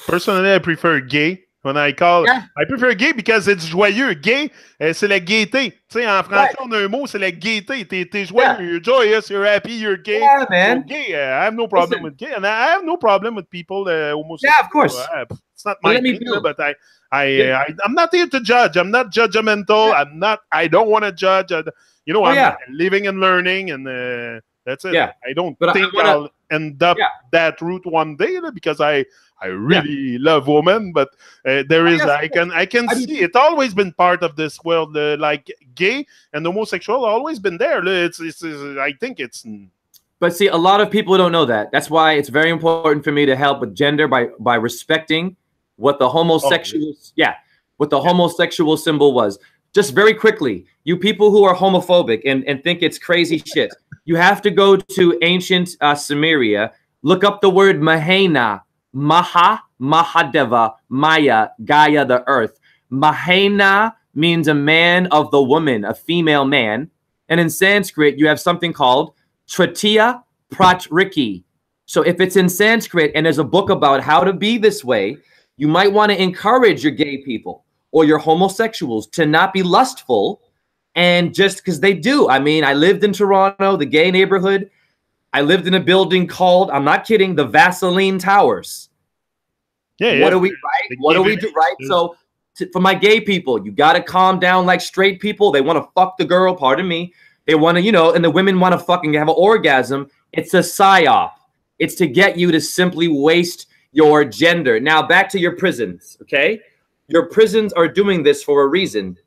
Personally, I prefer gay. When I prefer gay because it's joyeux. Gay, c'est la gaieté. Tu sais, en français, on a un mot, c'est la gaieté. T'es joyeux, you're joyous, you're happy, you're gay. Yeah, man. You're gay. I have no problem with gay. And I have no problem with people homosexual. Yeah, of course. It's not my thing, but I'm not here to judge. I'm not judgmental. Yeah. I don't want to judge. I'm living and learning, and that's it. Yeah. I don't think I'll end up that route one day because I really love women, but there is I can see it's always been part of this world. Like gay and homosexual always been there. It's I think it's. But see, a lot of people don't know that. That's why it's very important for me to help with gender by respecting what the homosexual what the homosexual symbol was. Just very quickly, you people who are homophobic and think it's crazy shit, you have to go to ancient Sumeria, look up the word Mahena. Mahadeva, Maya, Gaia, the earth. Mahena means a man of the woman, a female man. And in Sanskrit, you have something called Tritiya Pratriki. So if it's in Sanskrit and there's a book about how to be this way, you might want to encourage your gay people or your homosexuals to not be lustful. And just because they do. I mean, I lived in Toronto, the gay neighborhood. I lived in a building called, I'm not kidding, the Vaseline Towers. What do we write? What do we do, right? So for my gay people, you got to calm down like straight people. They want to fuck the girl, pardon me. They want to, and the women want to fucking have an orgasm. It's a psyop. It's to get you to simply waste your gender. Now, back to your prisons, okay? Your prisons are doing this for a reason.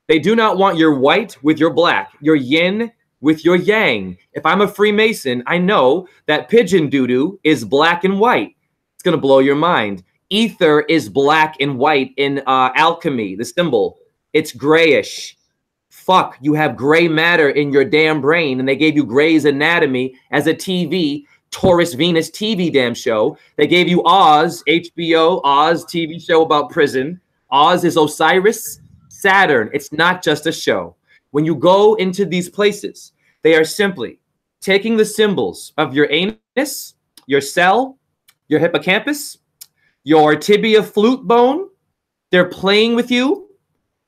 They do not want your white with your black, your yin with your yang. If I'm a Freemason, I know that pigeon doo-doo is black and white. It's going to blow your mind. Ether is black and white in alchemy, the symbol. It's grayish. fuck, you have gray matter in your damn brain, and they gave you Grey's Anatomy as a TV, Taurus Venus TV damn show. They gave you Oz, HBO, Oz TV show about prison. Oz is Osiris, Saturn. It's not just a show. When you go into these places, they are simply taking the symbols of your anus, your cell, your hippocampus, your tibia flute bone. They're playing with you.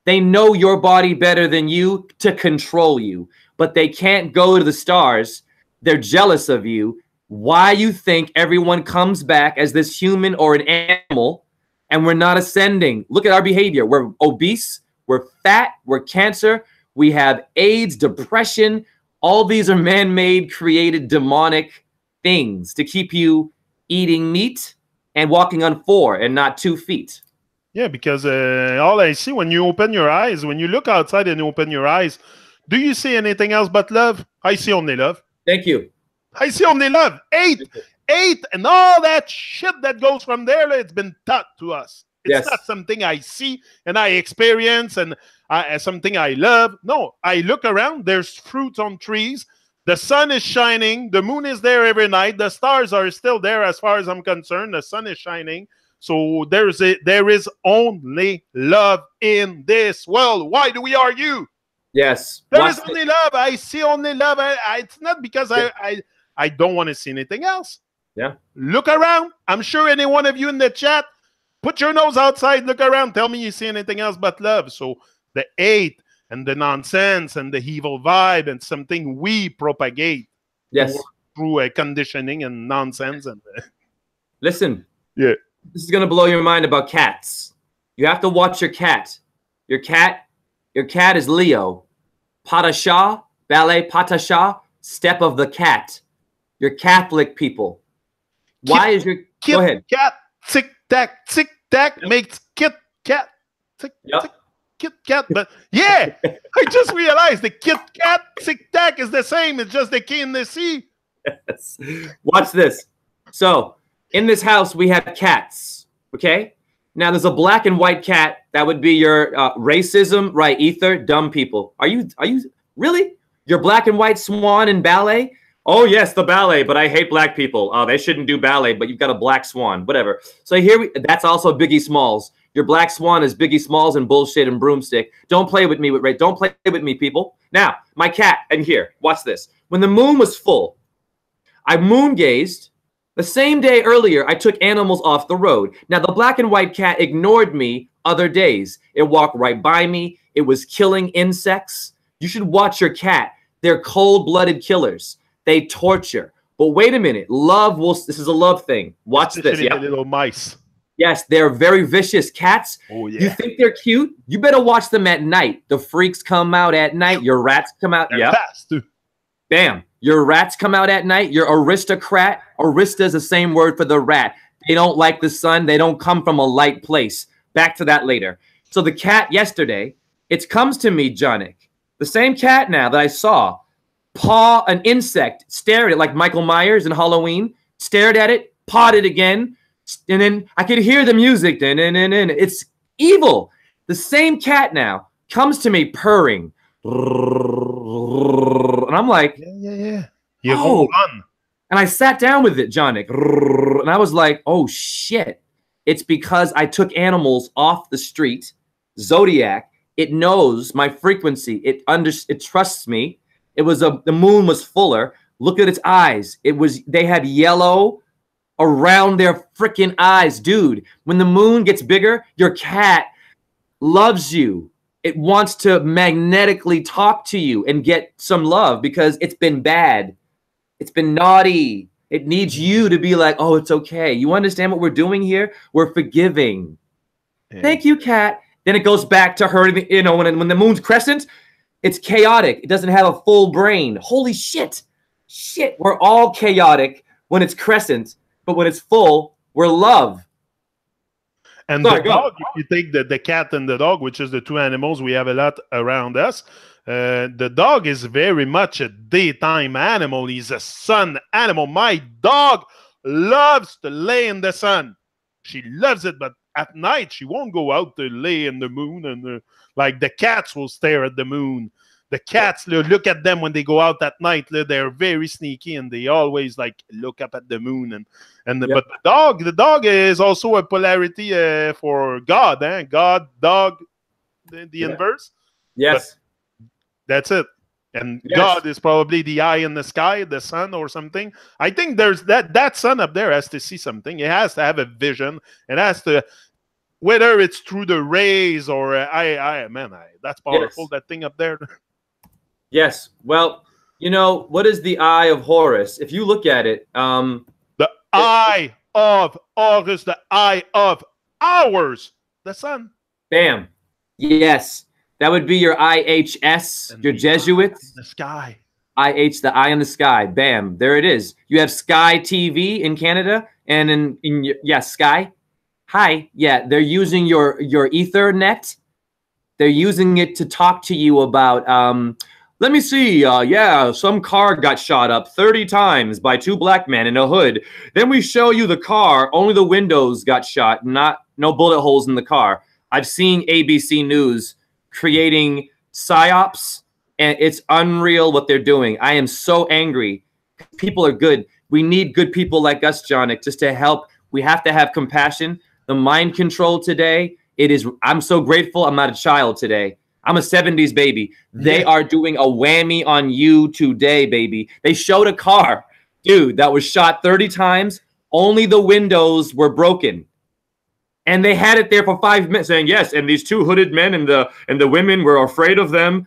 They know your body better than you to control you, but they can't go to the stars. They're jealous of you. Why you think everyone comes back as this human or an animal and we're not ascending? Look at our behavior. We're obese, we're fat, we're cancer, we have AIDS, depression. All these are man-made, created, demonic things to keep you eating meat and walking on 4 and not 2 feet. Yeah, because all I see when you open your eyes, when you look outside and you open your eyes, do you see anything else but love? I see only love. Thank you. I see only love. Hate, and all that shit that goes from there, it's been taught to us. It's not something I see and I experience and something I love. No, I look around. There's fruits on trees. The sun is shining. The moon is there every night. The stars are still there as far as I'm concerned. The sun is shining. So there is only love in this world. Why do we argue? Yes. There is only love. I see only love. It's not because I don't want to see anything else. Yeah. Look around. I'm sure any one of you in the chat, put your nose outside, look around, tell me you see anything else but love. So the hate and the nonsense and the evil vibe and something we propagate. Yes. Through conditioning and nonsense. And listen. Yeah. This is going to blow your mind about cats. You have to watch your cat. Your cat is Leo. Patasha, ballet Patasha, step of the cat. You're Catholic people. Why is your... Go ahead. Cat, tic tac, makes kit cat, tic tac, Kit Kat. But yeah, I just realized the Kit Kat, tic tac is the same. It's just the K and the C. Yes. Watch this. So... in this house, we have cats, okay? Now, there's a black and white cat. That would be your racism, right? Ether, dumb people. Are you really? Your black and white swan in ballet? Oh, yes, the ballet, but I hate black people. Oh, they shouldn't do ballet, but you've got a black swan, whatever. So that's also Biggie Smalls. Your black swan is Biggie Smalls and bullshit and broomstick. Don't play with me, don't play with me, people. Now, my cat, and here, watch this. When the moon was full, I moon gazed. The same day earlier, I took animals off the road. Now, the black and white cat ignored me other days. It walked right by me. It was killing insects. You should watch your cat. They're cold-blooded killers. They torture. But wait a minute. This is a love thing. Watch this. Yeah. Little mice. Yes, they're very vicious cats. Oh, yeah. You think they're cute? You better watch them at night. The freaks come out at night. Your rats come out. Yeah. Bam. Your rats come out at night. Your aristocrat. Arista is the same word for the rat. They don't like the sun. They don't come from a light place. Back to that later. So the cat yesterday, it comes to me, Jonik. The same cat now that I saw paw an insect, stare at it like Michael Myers in Halloween, stared at it, pawed it again, and then I could hear the music. It's evil. The same cat now comes to me purring. And I'm like, yeah. You hold on. And I sat down with it, Jonik. And I was like, oh, shit. It's because I took animals off the street. Zodiac. It knows my frequency. It trusts me. The moon was fuller. Look at its eyes. They had yellow around their freaking eyes. Dude, when the moon gets bigger, your cat loves you. It wants to magnetically talk to you and get some love because it's been bad. It's been naughty. It needs you to be like, oh, it's okay. You understand what we're doing here? We're forgiving. Yeah. Thank you, cat. Then it goes back to her, when the moon's crescent, it's chaotic. It doesn't have a full brain. Holy shit. Shit, we're all chaotic when it's crescent, but when it's full, we're love. And the dog, if you take the cat and the dog, which is the two animals we have a lot around us, the dog is very much a daytime animal. He's a sun animal. My dog loves to lay in the sun. She loves it, but at night she won't go out to lay in the moon. And like the cats will stare at the moon. The cats, look at them when they go out at night. They're very sneaky, and they always like look up at the moon. But the dog is also a polarity for God. God, dog, the inverse. Yes. But that's it. And God is probably the eye in the sky, the sun or something. I think there's that sun up there has to see something. It has to have a vision. It has to, whether it's through the rays or that's powerful. That thing up there. Yes. Well, you know, what is the eye of Horus? If you look at it, the eye of Horus, the eye of ours, the sun. Bam. Yes. That would be your IHS, your Jesuits. The sky. IH, the eye in the sky. Bam. There it is. You have Sky TV in Canada and in Sky. Hi. Yeah, they're using your Ethernet. They're using it to talk to you about, let me see, some car got shot up 30 times by 2 black men in a hood. Then we show you the car, only the windows got shot, no bullet holes in the car. I've seen ABC News creating psyops, and it's unreal what they're doing. I am so angry. People are good. We need good people like us, Jonick, just to help. We have to have compassion. The mind control today, I'm so grateful I'm not a child today. I'm a 70s baby. They are doing a whammy on you today, baby. They showed a car, dude, that was shot 30 times. Only the windows were broken. And they had it there for 5 minutes saying, yes, and these 2 hooded men and the women were afraid of them.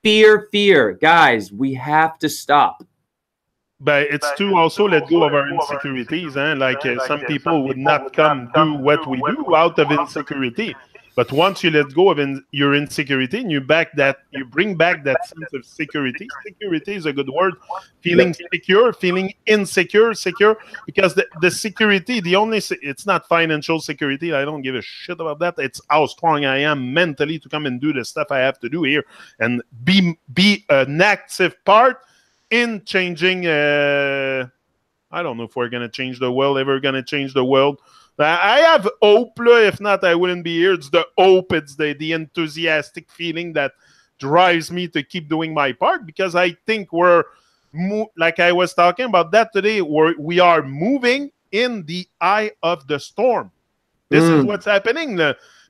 Fear, fear. Guys, we have to stop. But it's to also let go of our insecurities. Like some people would not come do what we do out of insecurity. But once you let go of your insecurity and you bring back that sense of security. Security is a good word. Feeling secure, feeling insecure, secure. Because the security, it's not financial security. I don't give a shit about that. It's how strong I am mentally to come and do the stuff I have to do here and be an active part in changing. I don't know if we're gonna change the world. Ever gonna change the world? I have hope. If not, I wouldn't be here. It's the hope. It's the enthusiastic feeling that drives me to keep doing my part, because I think we're, like I was talking about that today, we are moving in the eye of the storm. This is what's happening.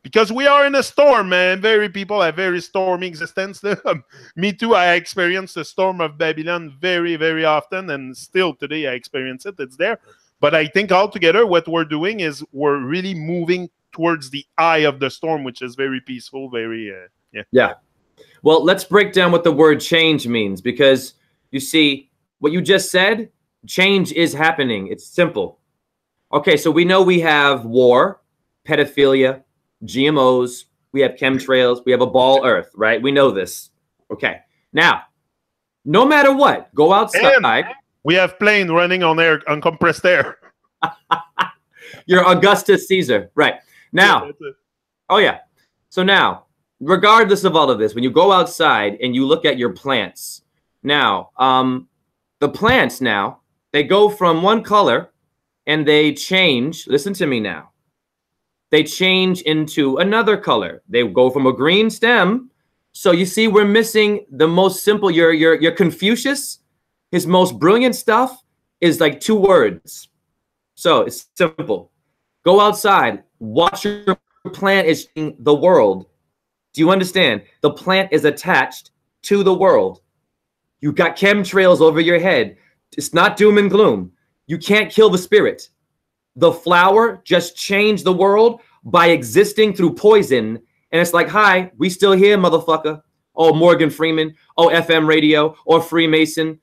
Because we are in a storm, man. People have very stormy existence. Me too. I experienced the storm of Babylon very, very often, and still today I experience it. It's there. But I think altogether what we're doing is we're really moving towards the eye of the storm, which is very peaceful, very, Yeah. Well, let's break down what the word change means, because you see, what you just said, change is happening. It's simple. Okay, so we know we have war, pedophilia, GMOs, we have chemtrails, we have a ball Earth, right? We know this. Okay. Now, no matter what, go outside. And we have plane running on air, on compressed air. You're Augustus Caesar. Right. Now, So now, regardless of all of this, when you go outside and you look at your plants, now, the plants now, they go from one color and they change. Listen to me now. They change into another color. They go from a green stem. So you see, we're missing the most simple. Your Confucius, his most brilliant stuff is like 2 words. So it's simple. Go outside. Watch your plant is in the world. Do you understand? The plant is attached to the world. You got chemtrails over your head. It's not doom and gloom. You can't kill the spirit. The flower just changed the world by existing through poison. And it's like, hi, we still here, motherfucker. Oh, Morgan Freeman. Oh, FM radio. Or Freemason.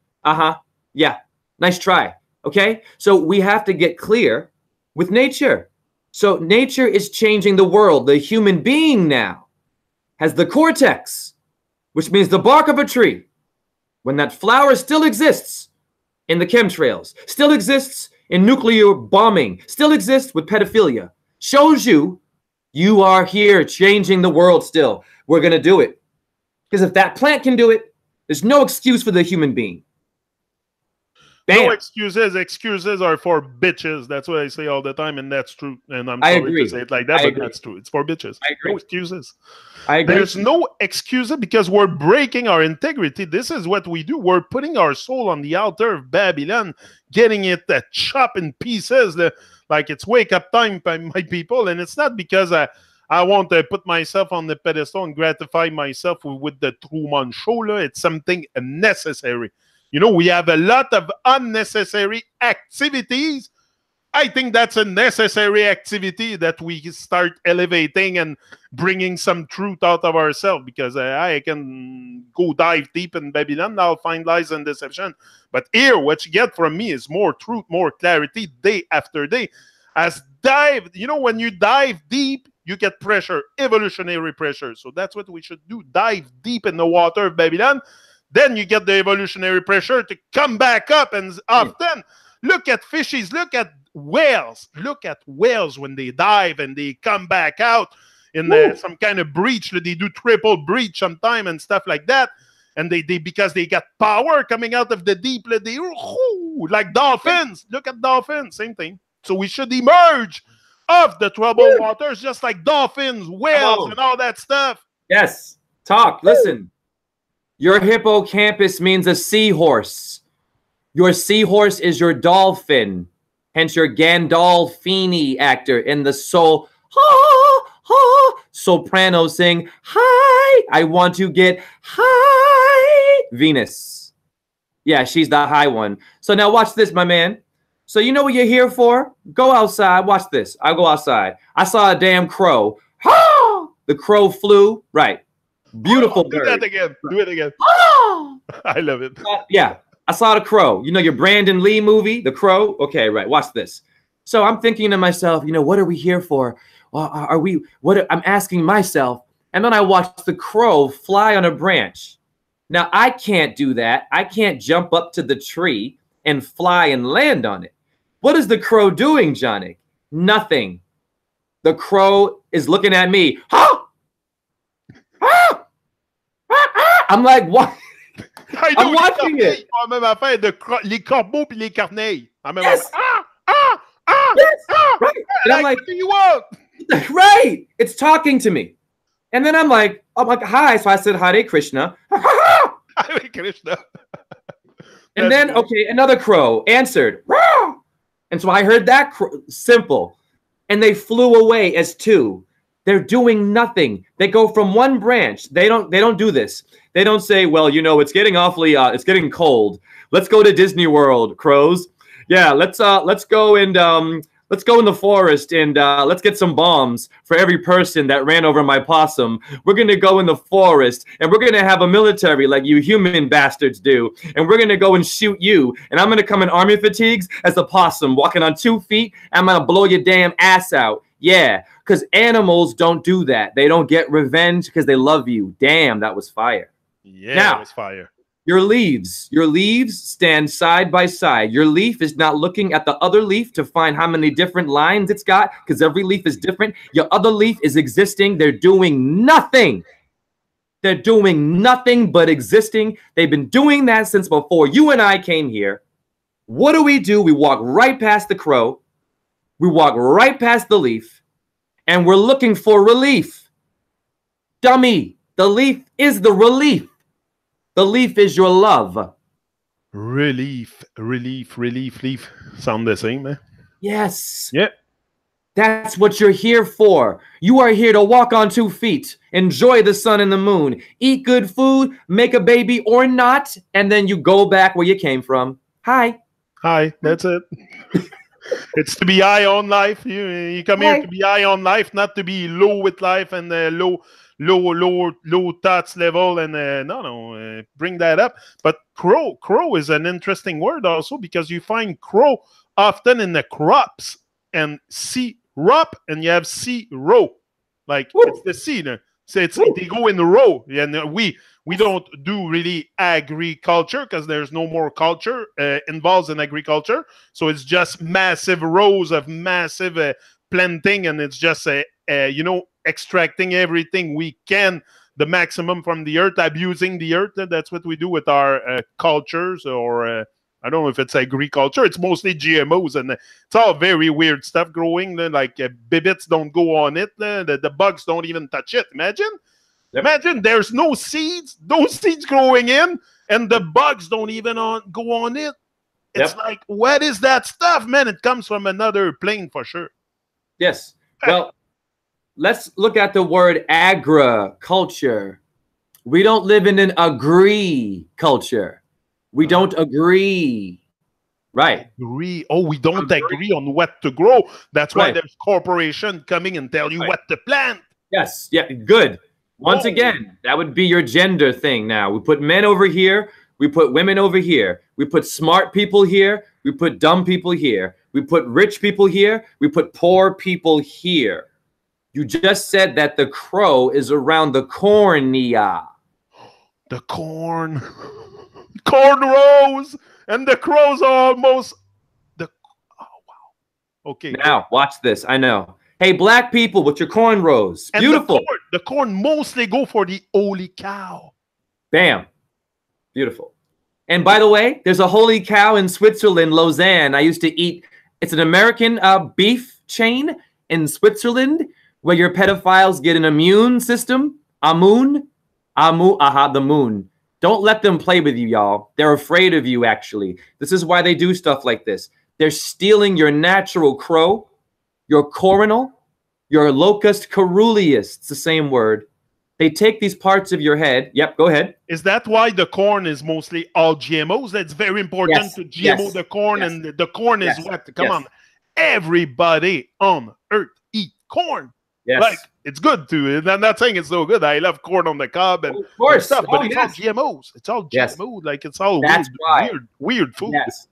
Yeah. Nice try. Okay. So we have to get clear with nature. So nature is changing the world. The human being now has the cortex, which means the bark of a tree. When that flower still exists in the chemtrails, still exists in nuclear bombing, still exists with pedophilia, shows you you are here changing the world still. We're going to do it. Because if that plant can do it, there's no excuse for the human being. No Bam. excuses. Excuses are for bitches. That's what I say all the time, and that's true. And I'm I sorry agree. to say it like that, I but agree. that's true. It's for bitches. I agree. No excuses. I agree. There's no excuses because we're breaking our integrity. This is what we do. We're putting our soul on the altar of Babylon, getting it chopped in pieces, like it's wake up time, my people. And it's not because I want to put myself on the pedestal and gratify myself with the TRU-MON show. It's something necessary. You know, we have a lot of unnecessary activities. I think that's a necessary activity that we start elevating and bringing some truth out of ourselves, because I can go dive deep in Babylon. I'll find lies and deception. But here, what you get from me is more truth, more clarity day after day. You know, when you dive deep, you get pressure, evolutionary pressure. So that's what we should do. Dive deep in the water of Babylon. Then you get the evolutionary pressure to come back up. And often, look at fishies, look at whales. Look at whales when they dive and they come back out in some kind of breach. They do triple breach sometime and stuff like that. And they because they got power coming out of the deep, they like dolphins. Look at dolphins, same thing. So we should emerge of the troubled waters, just like dolphins, whales, and all that stuff. Yes. Talk. Listen. Your hippocampus means a seahorse. Your seahorse is your dolphin. Hence your Gandolfini actor in the soul. Soprano sing, hi, I want to get high. Venus. Yeah, she's the high one. So now watch this, my man. So you know what you're here for? Go outside. Watch this. I go outside. I saw a damn crow. The crow flew. Right. Beautiful bird. Do that again. Do it again. I love it. Yeah. I saw the crow. You know your Brandon Lee movie, The Crow? Okay, right. Watch this. So I'm thinking to myself, you know, what are we here for? I'm asking myself. And then I watch the crow fly on a branch. Now, I can't do that. I can't jump up to the tree and fly and land on it. What is the crow doing, Johnny? Nothing. The crow is looking at me. I'm like, what? I'm watching it. Les corbeaux puis les corneilles. Yes. Yes. Right. And I'm like, what do you want? Right. It's talking to me. And then I'm like, hi. So I said, Hare Krishna. Hare Krishna. And then, okay, another crow answered. And so I heard that simple. And they flew away as two. They're doing nothing. They go from one branch. They don't do this. They don't say, well, you know, it's getting it's getting cold. Let's go to Disney World, crows. Yeah, let's go and let's go in the forest and let's get some bombs for every person that ran over my possum. We're gonna go in the forest and we're gonna have a military like you human bastards do, and we're gonna go and shoot you. And I'm gonna come in army fatigues as the possum, walking on 2 feet. And I'm gonna blow your damn ass out. Yeah, because animals don't do that. They don't get revenge because they love you. Damn, that was fire. Yeah, now, that was fire. Your leaves stand side by side. Your leaf is not looking at the other leaf to find how many different lines it's got, because every leaf is different. Your other leaf is existing. They're doing nothing. They're doing nothing but existing. They've been doing that since before you and I came here. What do? We walk right past the crow. We walk right past the leaf, and we're looking for relief. Dummy, the leaf is the relief. The leaf is your love. Relief, relief, relief, leaf. Sound the same, man? Yes. Yeah. That's what you're here for. You are here to walk on 2 feet, enjoy the sun and the moon, eat good food, make a baby or not, and then you go back where you came from. Hi. Hi, that's it. It's to be high on life. You come here to be high on life, not to be low with life and low thoughts level. And bring that up. But crow is an interesting word also, because you find crow often in the crops and C-rop, and you have C-row. Like, it's the C. So they go in the row. And we don't do really agriculture because there's no more culture involved in agriculture. So it's just massive rows of massive planting, and it's just extracting everything we can, the maximum from the earth, abusing the earth. That's what we do with our cultures, or I don't know if it's agriculture. It's mostly GMOs, and it's all very weird stuff growing. Like bibbits don't go on it. The bugs don't even touch it. Imagine. Yep. Imagine there's no seeds growing in, and the bugs don't even go on it. It's like, what is that stuff, man? It comes from another plane for sure. Yes. Well, let's look at the word agriculture. We don't live in an agree culture. We don't agree. Right. Agree. Oh, we don't agree on what to grow. That's why there's corporation coming and tell you what to plant. Yes. Yeah. Good. Once again, that would be your gender thing now. We put men over here. We put women over here. We put smart people here. We put dumb people here. We put rich people here. We put poor people here. You just said that the crow is around the cornea. The corn rows, and the crows are almost oh wow. Okay. Now watch this. I know. Hey, black people with your cornrows. Beautiful. The corn mostly go for the holy cow. Bam. Beautiful. And by the way, there's a holy cow in Switzerland, Lausanne. I used to eat. It's an American beef chain in Switzerland where your pedophiles get an immune system. The moon. Don't let them play with you, y'all. They're afraid of you, actually. This is why they do stuff like this. They're stealing your natural crow, your coronal, your locus coeruleus. It's the same word. They take these parts of your head. Yep, go ahead. Is that why the corn is mostly all GMOs? That's very important to GMO the corn, and the corn is what? Come on. Everybody on earth eat corn. Yes. Like, it's good too. I'm not saying it's so good. I love corn on the cob and stuff, but it's all GMOs. It's all GMO. Like, it's all weird food. Yes.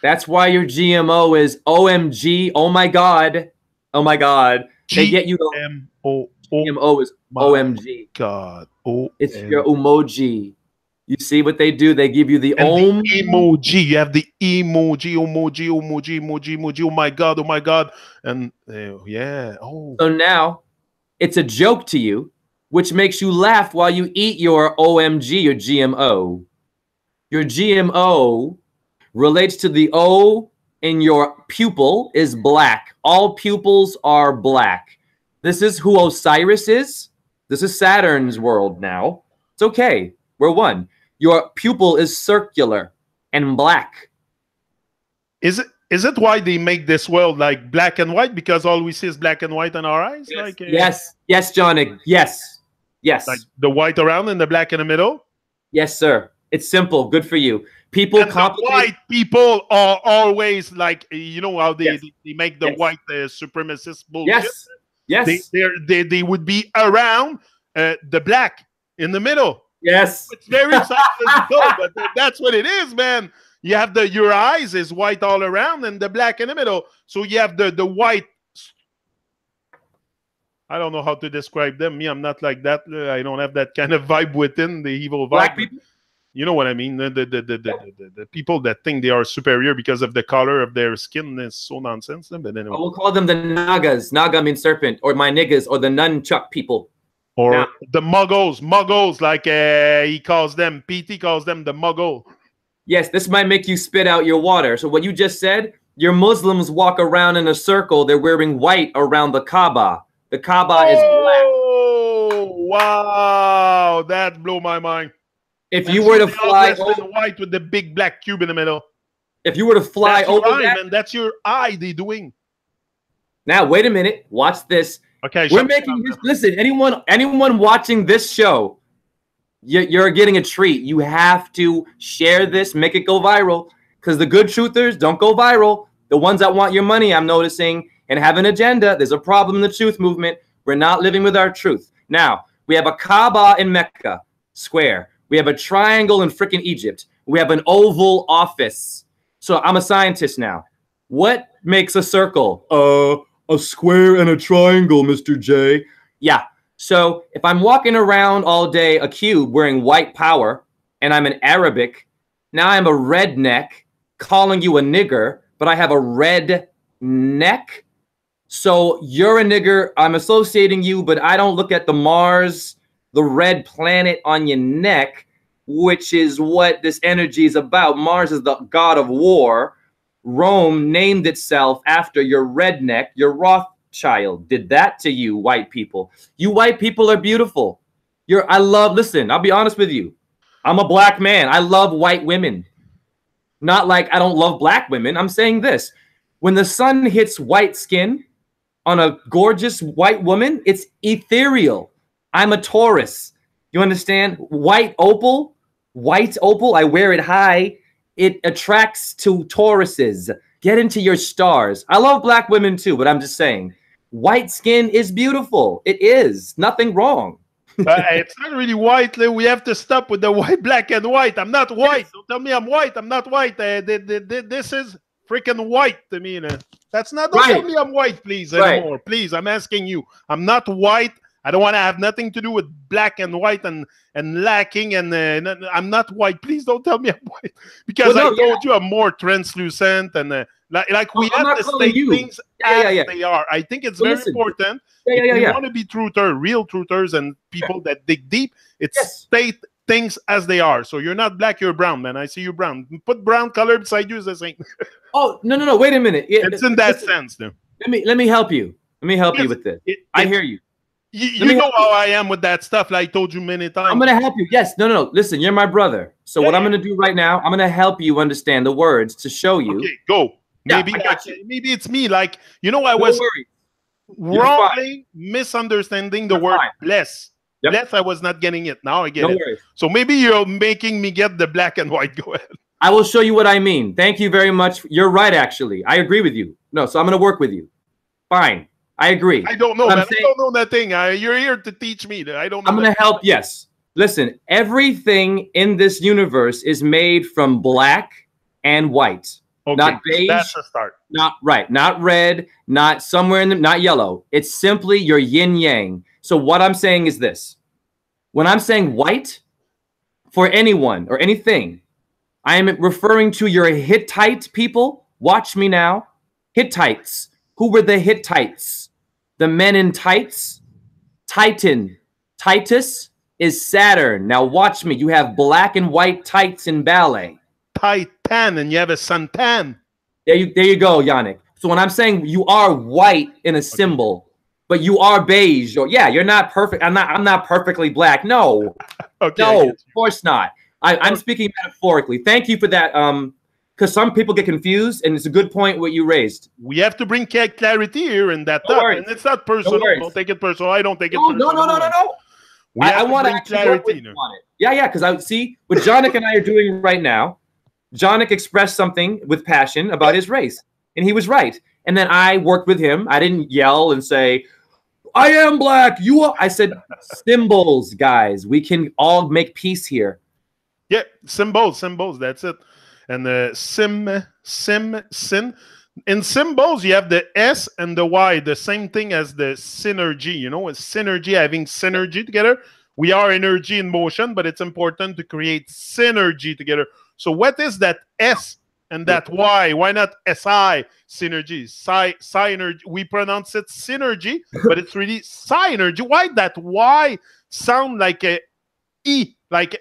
That's why your GMO is OMG. Oh my God. Oh my God. They get you GMO. GMO is OMG. God. It's your emoji. You see what they do? They give you the emoji. You have the emoji. Oh my God. Oh my God. And yeah. Oh. So now it's a joke to you, which makes you laugh while you eat your OMG, your GMO. Your GMO relates to the O in your pupil is black. All pupils are black. This is who Osiris is. This is Saturn's world now. It's okay. We're one. Your pupil is circular and black. Is it why they make this world like black and white? Because all we see is black and white in our eyes? Yes, like, yes, Johnny. Yes. Like the white around and the black in the middle? Yes, sir. It's simple. Good for you. People complicate. The white people are always like, you know how they make the white supremacist bullshit? Yes. They would be around the black in the middle. Yes. It's very psychological, but that's what it is, man. You have your eyes is white all around and the black in the middle. So you have the white. I don't know how to describe them. Me, I'm not like that. I don't have that kind of vibe within the evil vibe. Black people? You know what I mean? The people that think they are superior because of the color of their skin is so nonsense. But anyway. We'll call them the Nagas. Naga means serpent, or my niggas, or the nunchuck people. Or the muggles, like he calls them, PT calls them the muggle. Yes, this might make you spit out your water. So what you just said, your Muslims walk around in a circle. They're wearing white around the Kaaba. The Kaaba is black. Oh, wow. That blew my mind. If you were to fly over white with the big black cube in the middle. If you were to fly over that, man, that's your eye they're doing. Now, wait a minute. Watch this. Okay, we're making this. Listen, anyone watching this show, you're getting a treat. You have to share this, make it go viral, because the good truthers don't go viral. The ones that want your money, I'm noticing, and have an agenda. There's a problem in the truth movement. We're not living with our truth. Now, we have a Kaaba in Mecca, square. We have a triangle in freaking Egypt. We have an oval office. So I'm a scientist now. What makes a circle? A square and a triangle, Mr. J. Yeah. So if I'm walking around all day a cube wearing white power and I'm an Arabic, now I'm a redneck calling you a nigger, but I have a red neck. So you're a nigger. I'm associating you, but I don't look at the Mars, the red planet on your neck. which is what this energy is about. Mars is the god of war. Rome named itself after your redneck, your Rothschild. Did that to you, white people. You white people are beautiful. Listen, I'll be honest with you. I'm a black man. I love white women. Not like I don't love black women. I'm saying this. When the sun hits white skin on a gorgeous white woman, it's ethereal. I'm a Taurus. You understand? White opal, I wear it high. It attracts to Tauruses. Get into your stars. I love black women too, but I'm just saying, white skin is beautiful. It is. Nothing wrong. It's not really white. We have to stop with the white, black, and white. I'm not white. Don't tell me I'm white. I'm not white. This is freaking white to me. That's not. Don't tell me I'm white, please, anymore. Please, I'm asking you. I'm not white. I don't want to have nothing to do with black and white and lacking. And I'm not white. Please don't tell me I'm white, because I told you I'm more translucent and like we have to state things as they are. I think it's very important. If you want to be real truthers, and people that dig deep, state things as they are. So you're not black, you're brown, man. I see you brown. Put brown color beside you is the same. Oh, no. Wait a minute. It's in that sense, though. Let me help you. Let me help you with this. I hear you. You know how I am with that stuff. Like I told you many times. I'm going to help you. Yes. No. Listen, you're my brother. So what I'm going to do right now, I'm going to help you understand the words to show you. Okay, go. Maybe it's me. Like, I was wrongly misunderstanding the word bless. Yep. Bless, I was not getting it. Now I get it. Worries. So maybe you're making me get the black and white. Go ahead. I will show you what I mean. Thank you very much. You're right, actually. I agree with you. No, so I'm going to work with you. Fine. I agree. I don't know, man. I don't know that thing. You're here to teach me. I don't know. I'm going to help. Yes. Listen, everything in this universe is made from black and white. Okay. Not beige. That's a start. Not red, not somewhere in the, not yellow. It's simply your yin yang. So what I'm saying is this. When I'm saying white for anyone or anything, I am referring to your Hittite people. Watch me now. Hittites. Who were the Hittites? The men in tights. Titan. Titus is Saturn. Now watch me. You have black and white tights in ballet. Titan, and you have a suntan. There you go, Yannick. So when I'm saying you are white in a symbol, but you are beige, or you're not perfect. I'm not perfectly black. No. Okay, no, of course not. I'm speaking metaphorically. Thank you for that. Because some people get confused, and it's a good point what you raised. We have to bring clarity here in that thought, and it's not personal. Don't take it personal. I don't take it personal. No. I want to actually clarity on it. Yeah, because I see what Jonik and I are doing right now. Jonik expressed something with passion about his race, and he was right. And then I worked with him. I didn't yell and say, I am black, you are. I said, symbols, guys. We can all make peace here. Yeah, symbols, that's it. And sin. In symbols, you have the S and the Y, the same thing as the synergy. A synergy, having synergy together. We are energy in motion, but it's important to create synergy together. So what is that S and that Y? Why not SI, synergy? Synergy. We pronounce it synergy, but it's really synergy. Why that Y sound like a E, like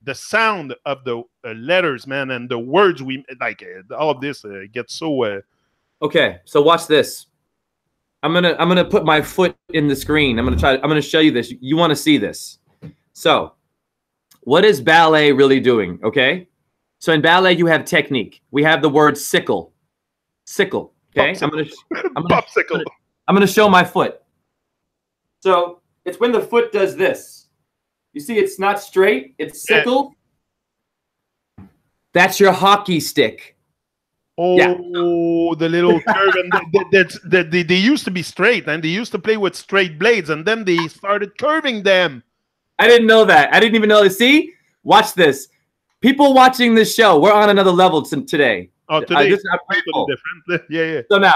the sound of the letters, man, and the words we like. All of this gets so. Okay, so watch this. I'm gonna put my foot in the screen. I'm gonna show you this. You want to see this? So, what is ballet really doing? Okay. So in ballet, you have technique. We have the word sickle. Sickle. Okay. I'm gonna show my foot. So it's when the foot does this. You see, it's not straight. It's sickle. That's your hockey stick. Oh, the little curve. And they used to be straight, and they used to play with straight blades, and then they started curving them. I didn't know that. I didn't even know this. See? Watch this. People watching this show, we're on another level today. Oh, today is totally different. Yeah. So now,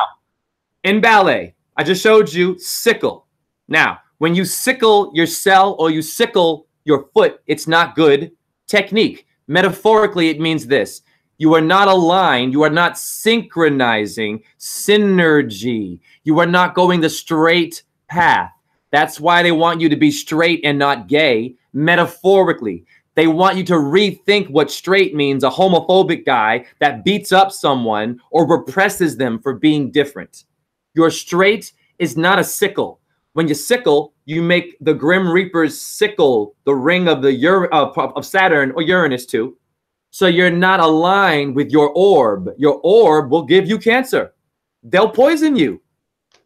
in ballet, I just showed you sickle. Now, when you sickle your cell or you sickle your foot, it's not good technique. Metaphorically, it means this. You are not aligned. You are not synchronizing synergy. You are not going the straight path. That's why they want you to be straight and not gay, metaphorically. They want you to rethink what straight means, a homophobic guy that beats up someone or represses them for being different. Your straight is not a sickle. When you sickle, you make the Grim Reaper's sickle the ring of of Saturn or Uranus too. So you're not aligned with your orb. Your orb will give you cancer. They'll poison you.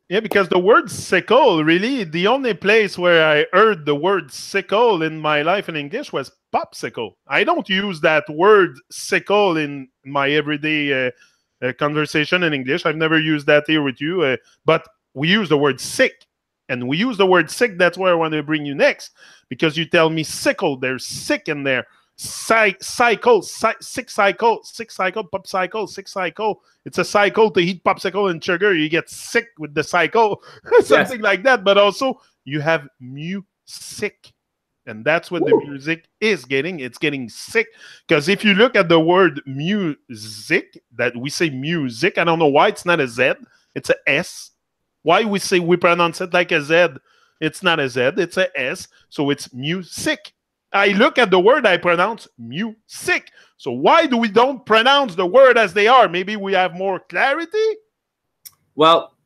Yeah, because the word sickle, really, the only place where I heard the word sickle in my life in English was popsicle. I don't use that word sickle in my everyday conversation in English. I've never used that here with you, but we use the word sick. And we use the word sick. That's where I want to bring you next, because you tell me sickle. There's sick in there. Cycle, sick cycle, pop cycle, sick cycle. It's a cycle to eat popsicle and sugar. You get sick with the cycle, something like that. But also, you have music. And that's what the music is getting. It's getting sick. Because if you look at the word music, that we say music, I don't know why it's not a Z, it's a S. Why we pronounce it like a Z? It's not a Z, it's a S. So it's music. I look at the word, I pronounce music. So why do we don't pronounce the word as they are? Maybe we have more clarity? Well,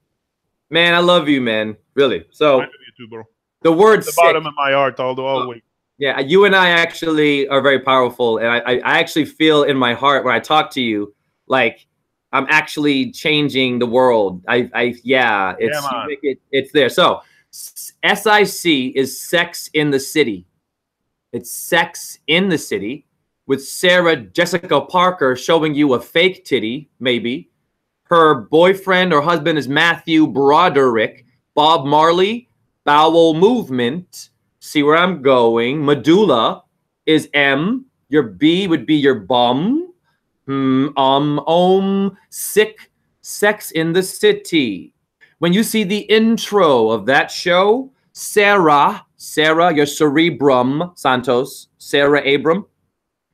man, I love you, man. Really. So I love you too, bro. The word the bottom of my heart, always. Yeah, you and I actually are very powerful. And I actually feel in my heart when I talk to you, like I'm actually changing the world. It's there. So SIC is Sex in the City. It's Sex in the City with Sarah Jessica Parker showing you a fake titty, maybe. Her boyfriend or husband is Matthew Broderick. Bob Marley, bowel movement. See where I'm going. Medulla is M. Your B would be your bum. Sick, Sex in the City. When you see the intro of that show, Sarah, your cerebrum, Santos, Sarah Abram.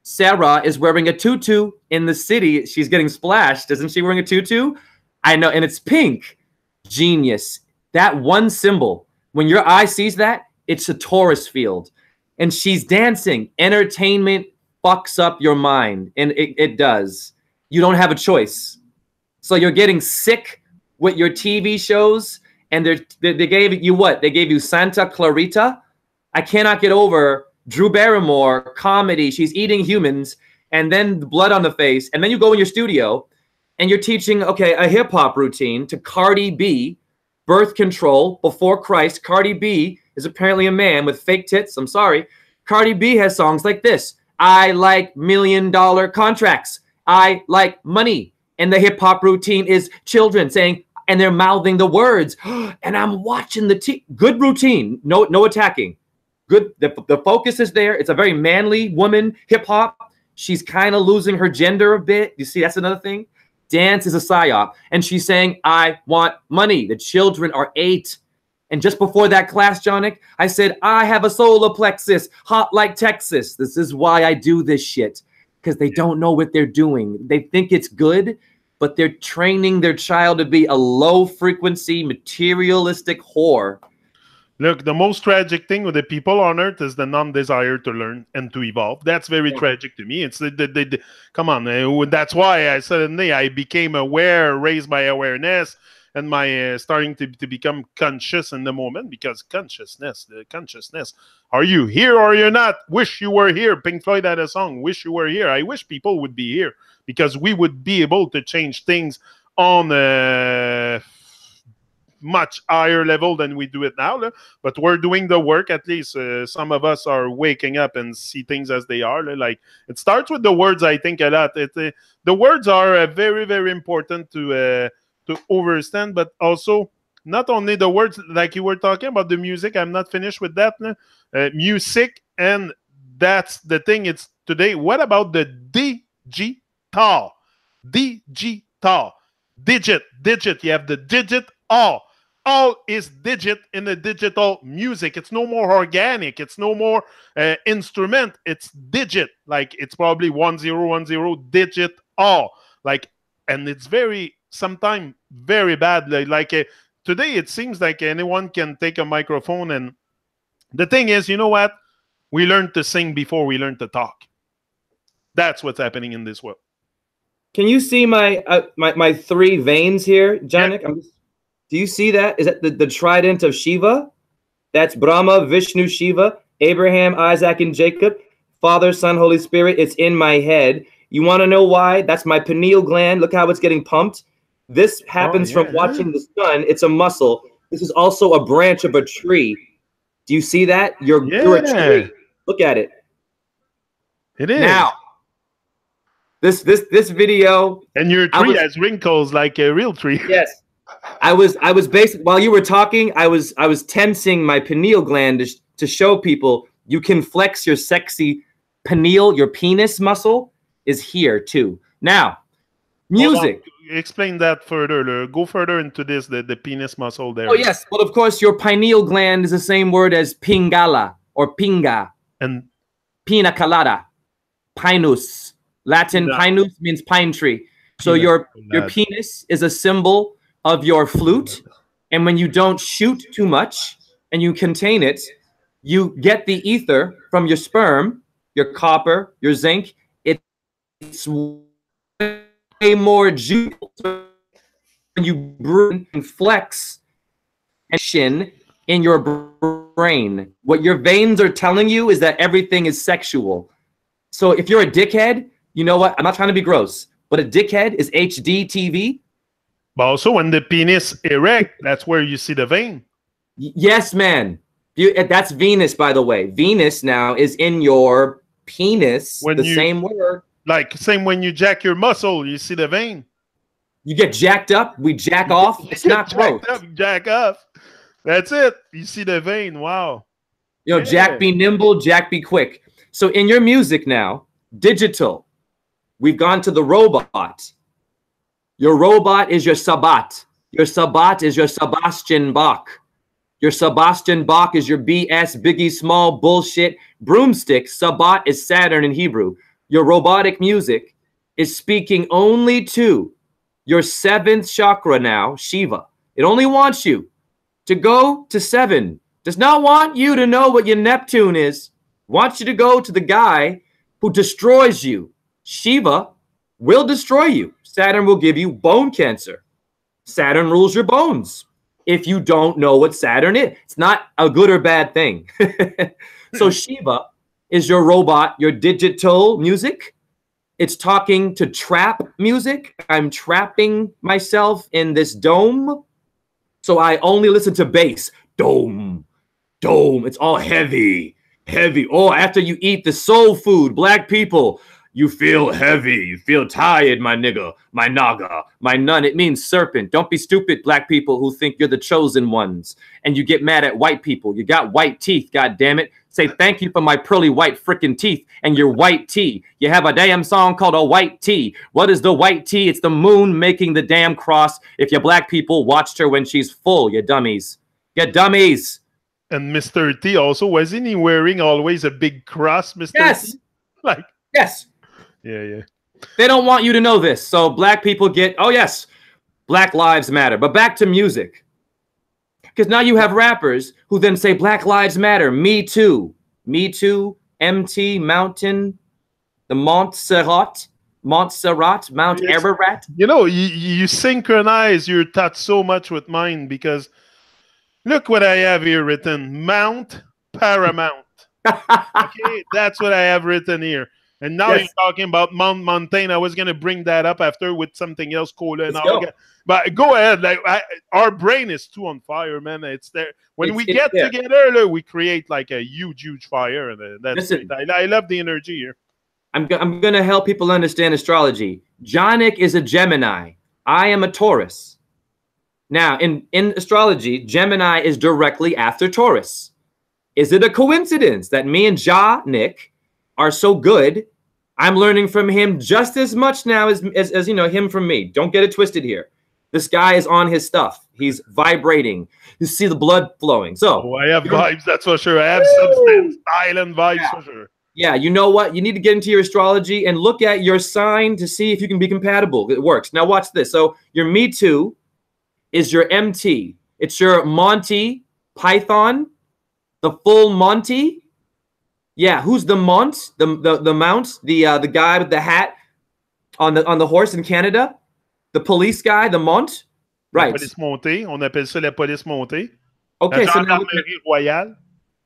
Sarah is wearing a tutu in the city. She's getting splashed. Isn't she wearing a tutu? I know, and it's pink. Genius. That one symbol, when your eye sees that, it's a Taurus field. And she's dancing. Entertainment fucks up your mind, and it does. You don't have a choice. So you're getting sick with your TV shows, and they gave you what? They gave you Santa Clarita. I cannot get over Drew Barrymore, comedy. She's eating humans, and then the blood on the face. And then you go in your studio, and you're teaching, okay, a hip-hop routine to Cardi B, birth control before Christ. Cardi B is apparently a man with fake tits. I'm sorry. Cardi B has songs like this. I like $1 million contracts. I like money. And the hip-hop routine is children saying, and they're mouthing the words. And I'm watching good routine. No attacking. Good. The focus is there. It's a very manly woman, hip-hop. She's kind of losing her gender a bit. You see, that's another thing. Dance is a psyop. And she's saying, I want money. The children are 8. And just before that class, Jonick, I said, I have a solar plexus, hot like Texas. This is why I do this shit. Because they don't know what they're doing. They think it's good, but they're training their child to be a low-frequency, materialistic whore. Look, the most tragic thing with the people on Earth is the non-desire to learn and to evolve. That's very tragic to me. It's come on. That's why suddenly I became aware, raised by awareness, and my starting to become conscious in the moment, because consciousness. Are you here or you're not? Wish you were here. Pink Floyd had a song, Wish You Were Here. I wish people would be here, because we would be able to change things on a much higher level than we do it now. But we're doing the work. At least some of us are waking up and see things as they are. Like, it starts with the words, I think, a lot. The words are very, very important to understand, but also not only the words, like you were talking about the music. I'm not finished with that. Music, and that's the thing. It's today. What about the digital? Digit. You have the digit all. All is digit in the digital music. It's no more organic. It's no more instrument. It's digit. Like, it's probably 1010 digit all. Like, and it's sometimes very bad. Today it seems like anyone can take a microphone, and the thing is, you know what? We learn to sing before we learn to talk. That's what's happening in this world. Can you see my my 3 veins here, Janik? Yeah. Do you see that? Is that the trident of Shiva? That's Brahma, Vishnu, Shiva, Abraham, Isaac, and Jacob. Father, Son, Holy Spirit. It's in my head. You want to know why? That's my pineal gland. Look how it's getting pumped. This happens from watching the sun. It's a muscle. This is also a branch of a tree. Do you see that? You're a tree. Look at it. It is. Now, this video. And your tree has wrinkles like a real tree. Yes. I was basically, while you were talking, I was tensing my pineal gland to show people you can flex your sexy pineal, your penis muscle is here too. Now, music. Explain that further. Go further into this, the penis muscle there. Oh, yes. Well, of course, your pineal gland is the same word as pingala or pinga. And pina colada. Pinus. Latin pinus means pine tree. So your penis is a symbol of your flute. And when you don't shoot too much and you contain it, you get the ether from your sperm, your copper, your zinc. It's way more juice when you breathe and flex and shin in your brain. What your veins are telling you is that everything is sexual. So if you're a dickhead, you know what? I'm not trying to be gross, but a dickhead is HD TV. But also when the penis erect, that's where you see the vein. Yes, man. That's Venus, by the way. Venus now is in your penis. Same word. Like same when you jack your muscle, you see the vein. You get jacked up, we jack off. It's not gross. Jack up. That's it. You see the vein. Wow. You know, Jack be nimble, Jack be quick. So in your music now, digital, we've gone to the robot. Your robot is your Sabbat. Your Sabbat is your Sebastian Bach. Your Sebastian Bach is your BS, Biggie Small bullshit broomstick. Sabbat is Saturn in Hebrew. Your robotic music is speaking only to your 7th chakra now, Shiva. It only wants you to go to 7. Does not want you to know what your Neptune is. Wants you to go to the guy who destroys you. Shiva will destroy you. Saturn will give you bone cancer. Saturn rules your bones. If you don't know what Saturn is, it's not a good or bad thing. So Shiva is your robot, your digital music. It's talking to trap music. I'm trapping myself in this dome. So I only listen to bass. Dome, dome. It's all heavy, heavy. Oh, after you eat the soul food, black people, you feel heavy. You feel tired, my nigga, my naga, my nun. It means serpent. Don't be stupid, black people who think you're the chosen ones. And you get mad at white people. You got white teeth, God damn it. Say thank you for my pearly white freaking teeth and your white tea. You have a damn song called A White Tea. What is the white tea? It's the moon making the damn cross. If you black people watched her when she's full, you dummies. You dummies. And Mr. T also, wasn't he wearing always a big cross, Mr. Yes. T? Like, yes. Yeah. They don't want you to know this. So black people get, oh yes, Black Lives Matter. But back to music. Because now you have rappers who then say Black Lives Matter. Me too. Me too. MT, Mountain, the Montserrat, Mount Ararat. You know, you synchronize your thoughts so much with mine because look what I have here written. Mount Paramount. Okay, that's what I have written here. And now you're talking about Mount Montaigne. I was going to bring that up after with something else, cola and all that. But go ahead. Like our brain is too on fire, man. It's there. When we get together, we create like a huge fire. And that's I love the energy here. I'm going to help people understand astrology. Jonik is a Gemini. I am a Taurus. Now, in astrology, Gemini is directly after Taurus. Is it a coincidence that me and Jonik are so good? I'm learning from him just as much now as you know him from me. Don't get it twisted here. This guy is on his stuff. He's vibrating. You see the blood flowing. So I have vibes, that's for sure. I have substance, island vibes for sure. Yeah, you know what? You need to get into your astrology and look at your sign to see if you can be compatible. It works. Now watch this. So your Me Too is your MT. It's your Monty Python, the full Monty. Yeah, who's the Mont? The Mount? The guy with the hat on the horse in Canada? The police guy, the Mont? La Right. police montée. On appelle ça la police montée. La Okay, so now gendarmerie royale.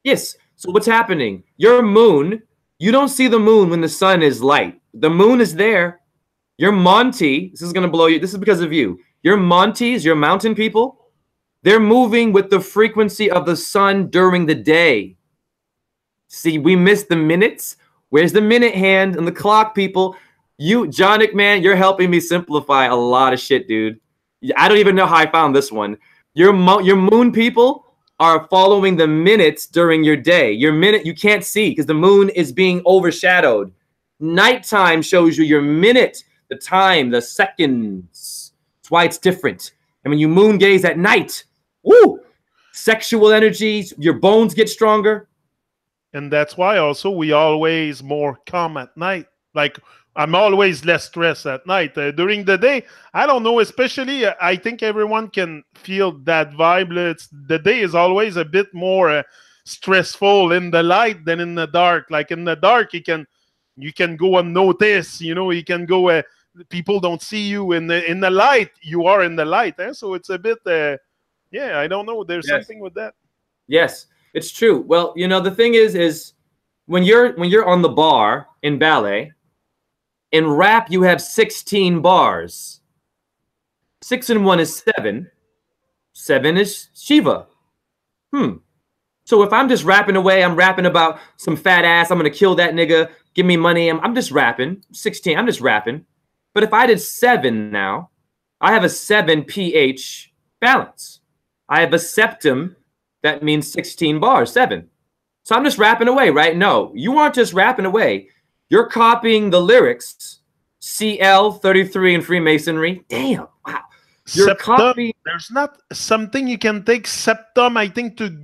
yes. So what's happening? Your moon, you don't see the moon when the sun is light. The moon is there. Your Monty, this is gonna blow you. This is because of you. Your Monties, your mountain people, they're moving with the frequency of the sun during the day. See, we missed the minutes. Where's the minute hand and the clock, people? You, Jonic, man, you're helping me simplify a lot of shit, dude. I don't even know how I found this one. Your moon people are following the minutes during your day. Your minute you can't see because the moon is being overshadowed. Nighttime shows you your minute, the time, the seconds. That's why it's different. And when you moon gaze at night, woo, sexual energies, your bones get stronger. And that's why also we always more calm at night. Like I'm always less stressed at night. During the day, I don't know, especially I think everyone can feel that vibe. The day is always a bit more stressful in the light than in the dark. Like in the dark, you can go unnoticed, you know, you can go, people don't see you. In the light, you are in the light. So it's a bit, yeah, I don't know. There's something with that. Yes, it's true. Well, you know, the thing is when you're on the bar in ballet, in rap, you have 16 bars. 6 and 1 is 7. 7 is Shiva. So if I'm just rapping away, I'm rapping about some fat ass, I'm going to kill that nigga, give me money, I'm just rapping. 16, I'm just rapping. But if I did 7 now, I have a 7 pH balance. I have a septum, that means 16 bars, 7. So I'm just rapping away, right? No, you aren't just rapping away. You're copying the lyrics, CL 33 in Freemasonry. Damn, wow. You're Septum, copying. there's not something you can take septum, I think, to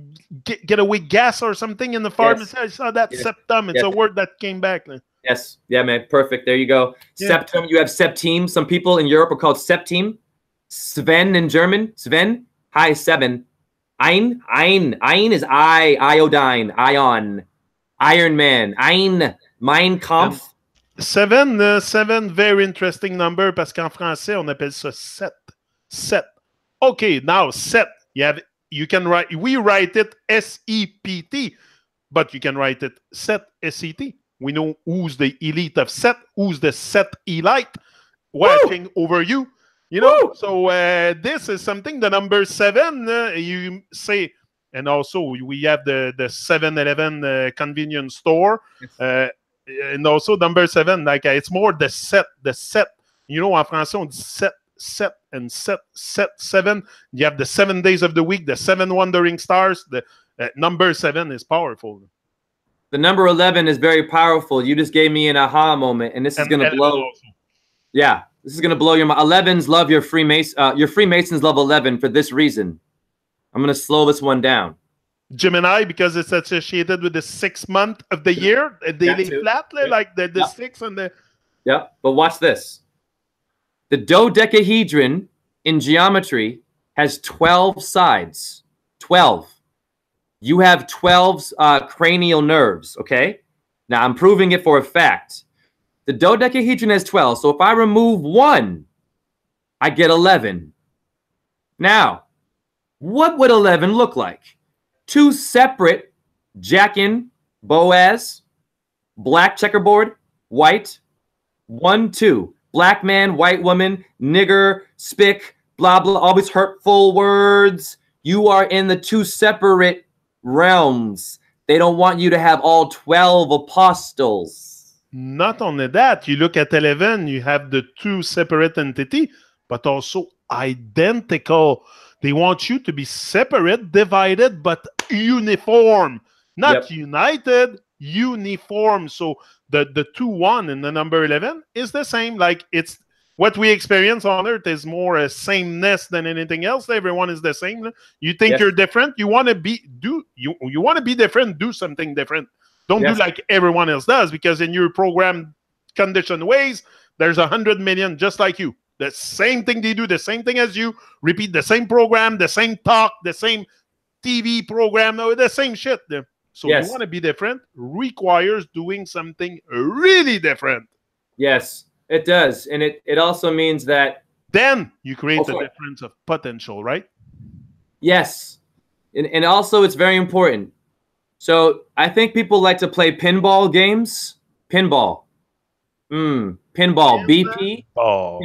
get away gas or something in the pharmacy. Yes. I saw that septum. It's a word that came back. Yes. Yeah, man. Perfect. There you go. Yeah. Septum. You have septime. Some people in Europe are called septime. Sven in German. Sven. Hi, 7. Ein. Ein is iodine, ion. Iron Man. Ein. Mein Kampf. 7, very interesting number parce qu'en français, on appelle ça 7. 7. Okay, now 7. You can write, we write it S-E-P-T, but you can write it Set, S-E-T. We know who's the elite of Set, who's the Set elite watching over you. You know, woo! So this is something, the number 7, you say, and also we have the 7-Eleven convenience store. And also number 7, like it's more the set. You know, en français, on dit set, and set, 7. You have the 7 days of the week, the 7 wandering stars. The number 7 is powerful. The number 11 is very powerful. You just gave me an aha moment, and this is going to blow. Also. Yeah, this is going to blow your mind. 11s love your Freemasons love 11 for this reason. I'm going to slow this one down. Gemini, because it's associated with the 6th month of the year, a daily flat, like the 6 and the. Yeah, but watch this. The dodecahedron in geometry has 12 sides. 12. You have 12 cranial nerves, okay? Now, I'm proving it for a fact. The dodecahedron has 12, so if I remove 1, I get 11. Now, what would 11 look like? 2 separate Jackin, Boaz, black checkerboard, white, 1, 2. Black man, white woman, nigger, spick, blah, blah, all these hurtful words. You are in the 2 separate realms. They don't want you to have all 12 apostles. Not only that, you look at 11, you have the 2 separate entities, but also identical. They want you to be separate, divided, but uniform. Not united, uniform. So the 2-1 in the number 11 is the same. Like it's what we experience on Earth is more a sameness than anything else. Everyone is the same. You think you're different. You want to be you want to be different. Do something different. Don't do like everyone else does, because in your program conditioned ways, there's 100 million just like you. The same thing they do, the same thing as you. Repeat the same program, the same talk, the same TV program, the same shit. So you want to be different requires doing something really different. Yes, it does. And it also means that then you create a difference of potential, right? Yes. And also it's very important. So I think people like to play pinball games. Pinball. Pinball. BP. Oh.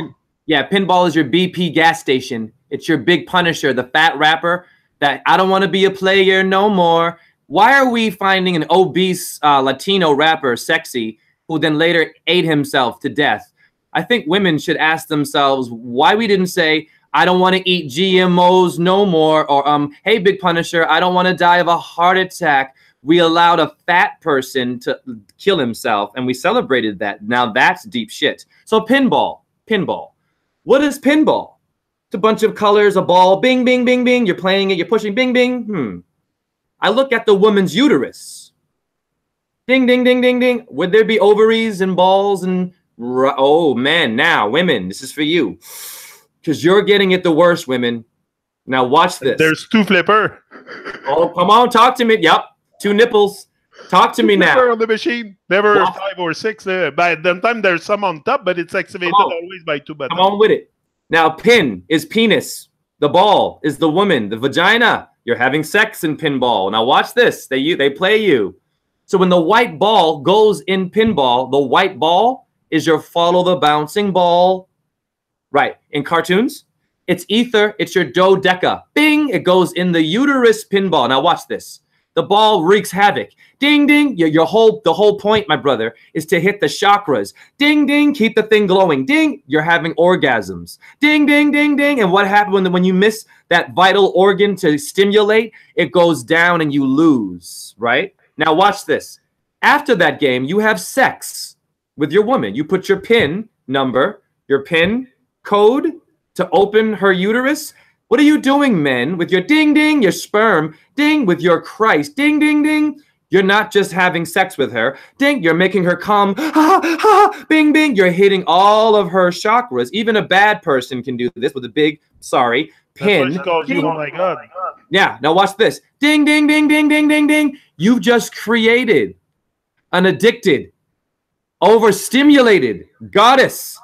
Yeah, pinball is your BP gas station. It's your big punisher, the fat rapper that I don't want to be a player no more. Why are we finding an obese Latino rapper sexy who then later ate himself to death? I think women should ask themselves why we didn't say, I don't want to eat GMOs no more, or hey, big punisher, I don't want to die of a heart attack. We allowed a fat person to kill himself, and we celebrated that. Now that's deep shit. So pinball. What is pinball? It's a bunch of colors, a ball, bing, bing, bing, bing. You're playing it, you're pushing, bing, bing. I look at the woman's uterus. Ding, ding, ding, ding, ding. Would there be ovaries and balls and... Oh, man, now, women, this is for you. Because you're getting it the worst, women. Now watch this. There's two flipper. Oh, come on, talk to me. Yep, two nipples. Talk to me now. On the machine. Never 5 or 6. By the time there's some on top, but it's activated always by 2 buttons. Come on with it. Now, pin is penis. The ball is the woman. The vagina. You're having sex in pinball. Now watch this. They play you. So when the white ball goes in pinball, the white ball is your follow the bouncing ball. Right. In cartoons, it's ether. It's your dodeca. Bing. It goes in the uterus pinball. Now watch this. The ball wreaks havoc. Ding, ding. The whole point, my brother, is to hit the chakras. Ding, ding. Keep the thing glowing. Ding. You're having orgasms. Ding, ding, ding, ding. And what happens when you miss that vital organ to stimulate? It goes down and you lose, right? Now watch this. After that game, you have sex with your woman. You put your PIN number, your PIN code to open her uterus. What are you doing, men, with your ding, ding, your sperm, ding, with your Christ, ding, ding, ding. You're not just having sex with her. Ding, you're making her come, ha, ha, bing, bing. You're hitting all of her chakras. Even a bad person can do this with a big, sorry, pin. That's what you, oh my God. Yeah, now watch this. Ding, ding, ding, ding, ding, ding, ding. You've just created an addicted, overstimulated goddess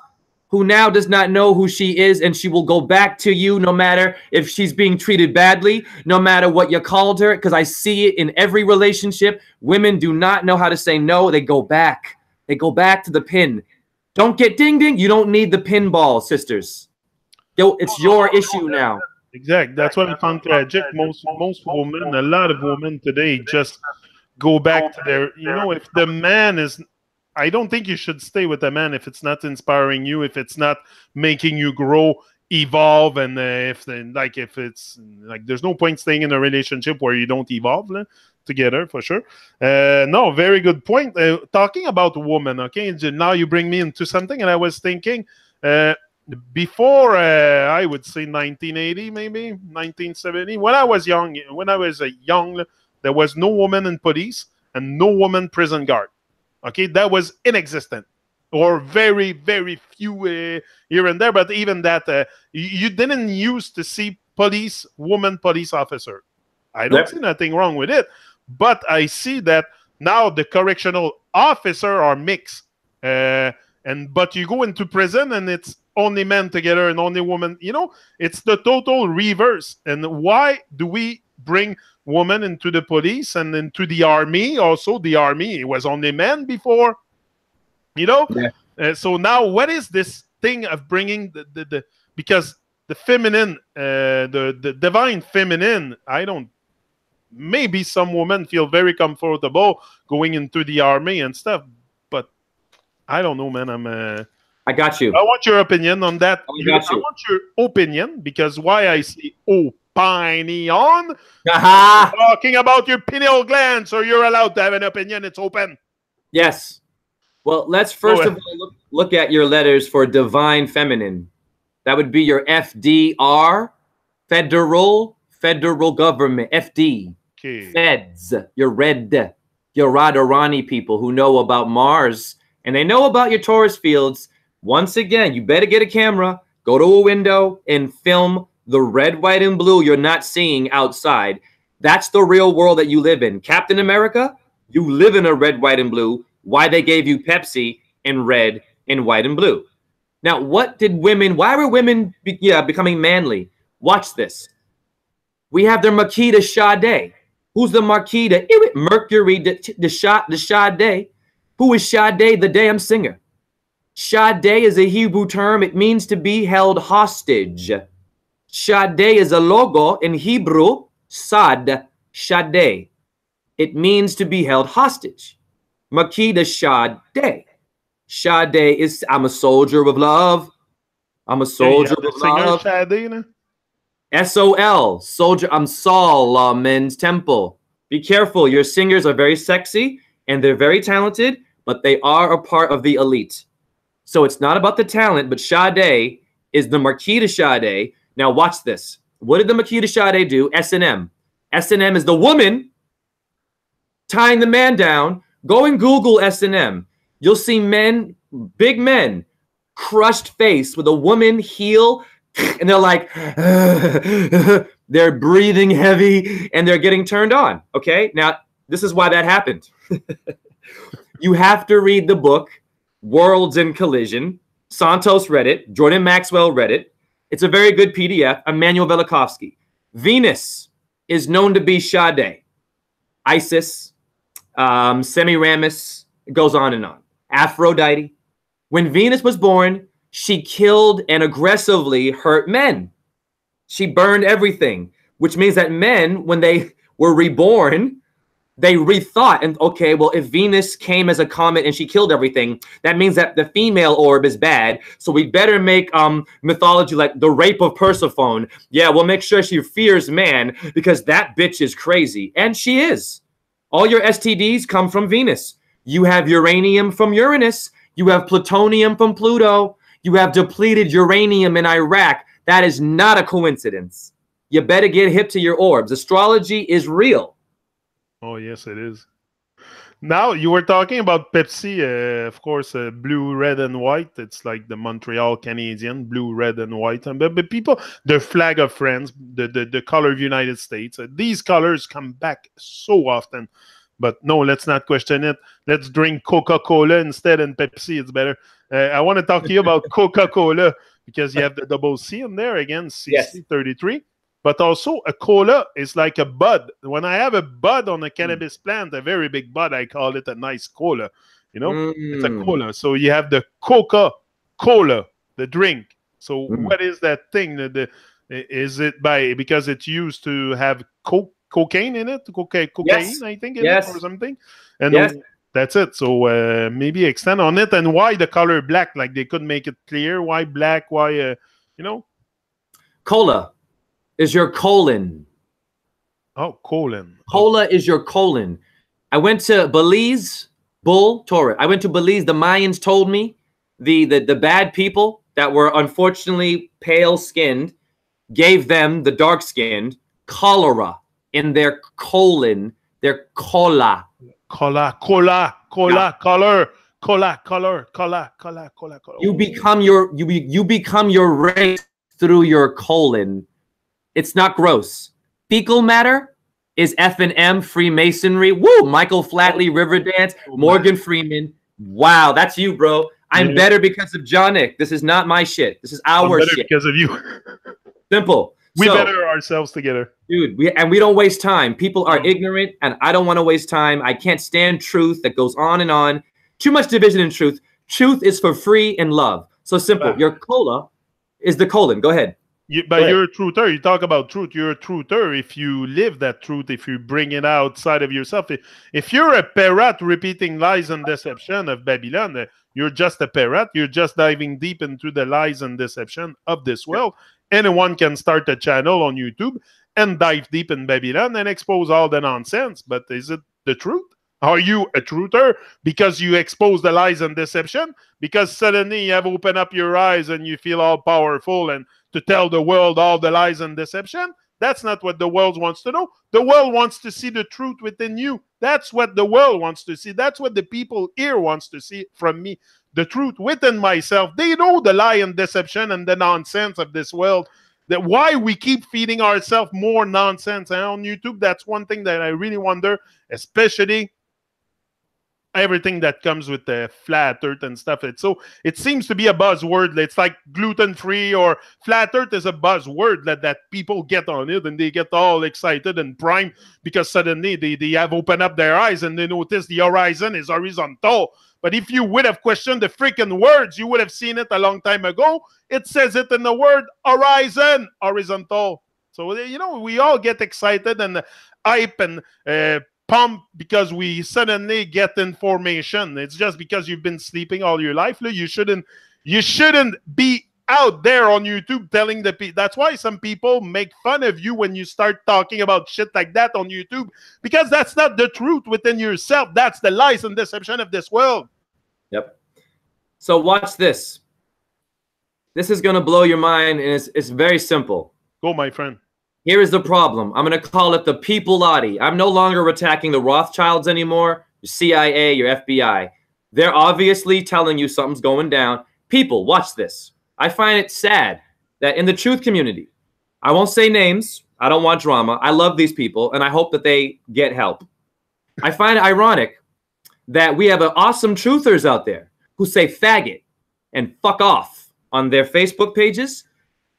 who now does not know who she is, and she will go back to you no matter if she's being treated badly, no matter what you called her, because I see it in every relationship. Women do not know how to say no. They go back. They go back to the pin. Don't get ding, ding. You don't need the pinball, sisters. Yo, it's your issue now. Exactly. That's what I found tragic. Most women, a lot of women today just go back to their, you know, if the man is... I don't think you should stay with a man if it's not inspiring you, if it's not making you grow, evolve, and if it's like there's no point staying in a relationship where you don't evolve together, for sure. No, very good point. Talking about women, okay, now you bring me into something, and I was thinking before I would say 1980, maybe 1970, when I was young, there was no woman in police and no woman prison guard. Okay, that was inexistent, or very, very few here and there. But even that, you didn't used to see woman police officer. I don't see nothing wrong with it, but I see that now the correctional officer are mixed. But you go into prison and it's only men together and only women. You know, it's the total reverse. And why do we bring women into the police and into the army? Also, the army, it was only men before, you know. So now, what is this thing of bringing the because the feminine, the divine feminine? Maybe some women feel very comfortable going into the army and stuff, but I don't know, man. I got you. I want your opinion on that. I want your opinion, because why I see opinion. Talking about your pineal gland, so you're allowed to have an opinion. It's open. Yes. Well, let's first of all look at your letters for divine feminine. That would be your FDR, federal government, FD. Okay. Feds, your red, your Radharani people who know about Mars, and they know about your Taurus fields. Once again, you better get a camera, go to a window, and film the red, white, and blue you're not seeing outside. That's the real world that you live in. Captain America, you live in a red, white, and blue. Why they gave you Pepsi in red and white and blue. Now, what did women, why were women becoming manly? Watch this. We have the Marquis de Sade. Who's the Marquis de Mercury de Sade? Who is Sade, the damn singer? Sade is a Hebrew term. It means to be held hostage. Sade is a logo in Hebrew. Sad, Sade. It means to be held hostage. Marquis de Sade. Sade is, I'm a soldier of love. I'm a soldier of love. Sade, no? S-O-L, soldier. I'm Solomon's temple. Be careful. Your singers are very sexy and they're very talented, but they are a part of the elite. So it's not about the talent, but Sade is the Marquis de Sade. Now watch this. What did the Marquis de Sade do? S&M. S&M is the woman tying the man down. Go and Google S&M. You'll see men, big men, crushed face with a woman heel, and they're like, they're breathing heavy, and they're getting turned on. Okay? Now, this is why that happened. You have to read the book, Worlds in Collision. Santos read it. Jordan Maxwell read it. It's a very good PDF. Emmanuel Velikovsky. Venus is known to be Sade. Isis, Semiramis, it goes on and on. Aphrodite. When Venus was born, she killed and aggressively hurt men. She burned everything, which means that men, when they were reborn, they rethought, and okay, well, if Venus came as a comet and she killed everything, that means that the female orb is bad. So we better make mythology like the rape of Persephone. Yeah, we'll make sure she fears man because that bitch is crazy. And she is. All your STDs come from Venus. You have uranium from Uranus. You have plutonium from Pluto. You have depleted uranium in Iraq. That is not a coincidence. You better get hip to your orbs. Astrology is real. Oh, yes, it is. Now, you were talking about Pepsi, of course, blue, red, and white. It's like the Montreal Canadian, blue, red, and white. And but people, the flag of France, the color of United States, these colors come back so often. But no, let's not question it. Let's drink Coca-Cola instead, and Pepsi, it's better. I want to talk to you about Coca-Cola because you have the double C in there, again, CC33. Yes. But also, a cola is like a bud. When I have a bud on a cannabis plant, a very big bud, I call it a nice cola. You know, it's a cola. So you have the Coca-Cola, the drink. So what is that thing? Is it because it's used to have cocaine in it? Cocaine, yes. I think, in it or something. And that's it. So maybe extend on it. And why the color black? Like they couldn't make it clear. Why black? Why, you know? Cola is your colon. Oh, colon. Cola is your colon. I went to Belize, Taurus. I went to Belize. The Mayans told me the bad people that were unfortunately pale-skinned gave them, the dark-skinned, cholera in their colon, their cola. Color. You become your race through your colon. It's not gross. Fecal matter is F&M, Freemasonry. Woo! Michael Flatley, Riverdance, Morgan Freeman. Wow, that's you, bro. I'm better because of John Nick. This is not my shit. This is our shit. Because of you. Simple. We better ourselves together. Dude, we don't waste time. People are ignorant, and I don't want to waste time. I can't stand truth that goes on and on. Too much division in truth. Truth is for free and love. So simple. Your cola is the colon. Go ahead. You're a truther. You talk about truth. You're a truther if you live that truth, if you bring it outside of yourself. If you're a parrot repeating lies and deception of Babylon, you're just a parrot. You're just diving deep into the lies and deception of this world. Anyone can start a channel on YouTube and dive deep in Babylon and expose all the nonsense. But is it the truth? Are you a truther because you expose the lies and deception? Because suddenly you have opened up your eyes and you feel all powerful and to tell the world all the lies and deception? That's not what the world wants to know. The world wants to see the truth within you. That's what the world wants to see. That's what the people here wants to see from me. The truth within myself. They know the lie and deception and the nonsense of this world. That why we keep feeding ourselves more nonsense. And on YouTube, that's one thing that I really wonder, especially everything that comes with the flat earth and stuff. It seems to be a buzzword. It's like gluten-free or flat earth is a buzzword that people get on it and they get all excited and primed because suddenly they have opened up their eyes and they notice the horizon is horizontal. But if you would have questioned the freaking words, you would have seen it a long time ago. It says it in the word horizon, horizontal. So, you know, we all get excited and hype and pump because we suddenly get information. It's just because you've been sleeping all your life. You shouldn't be out there on YouTube telling the people. That's why some people make fun of you when you start talking about shit like that on YouTube, because that's not the truth within yourself. That's the lies and deception of this world. Yep. So watch this. This is going to blow your mind, and it's very simple. Go, my friend. Here is the problem. I'm going to call it the Peopleati. I'm no longer attacking the Rothschilds anymore, your CIA, your FBI. They're obviously telling you something's going down. People, watch this. I find it sad that in the truth community, I won't say names. I don't want drama. I love these people, and I hope that they get help. I find it ironic that we have awesome truthers out there who say faggot and fuck off on their Facebook pages.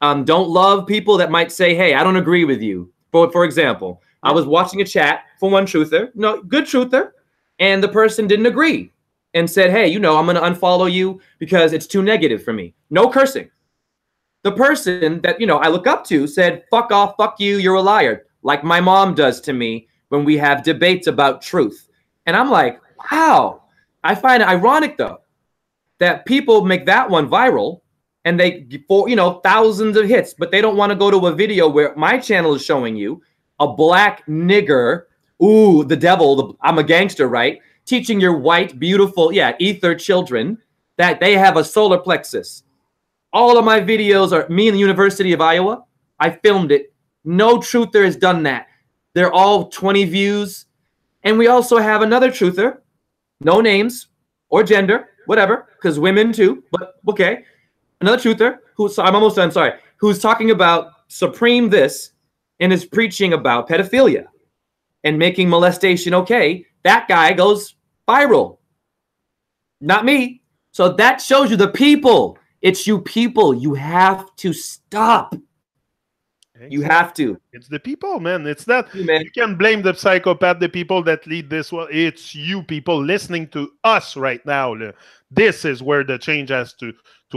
Don't love people that might say, hey, I don't agree with you. For example, I was watching a chat for one truther, good truther, and the person didn't agree and said, hey, you know, I'm going to unfollow you because it's too negative for me. No cursing. The person that, you know, I look up to said, fuck off, fuck you, you're a liar, like my mom does to me when we have debates about truth. And I'm like, wow. I find it ironic, though, that people make that one viral and they, for, you know, thousands of hits, but they don't want to go to a video where my channel is showing you a black nigger, ooh, the devil, I'm a gangster, right? Teaching your white, beautiful, ether children that they have a solar plexus. All of my videos are me in the University of Iowa. I filmed it. No truther has done that. They're all 20 views. And we also have another truther, no names or gender, whatever, because women too, but okay. Another truther who's, I'm almost done, sorry, who's talking about Supreme this and is preaching about pedophilia and making molestation okay. That guy goes viral. Not me. So that shows you the people. It's you people. You have to stop. Exactly. You have to. It's the people, man. It's not, you can blame the psychopath, the people that lead this. Well, it's you people listening to us right now. This is where the change has to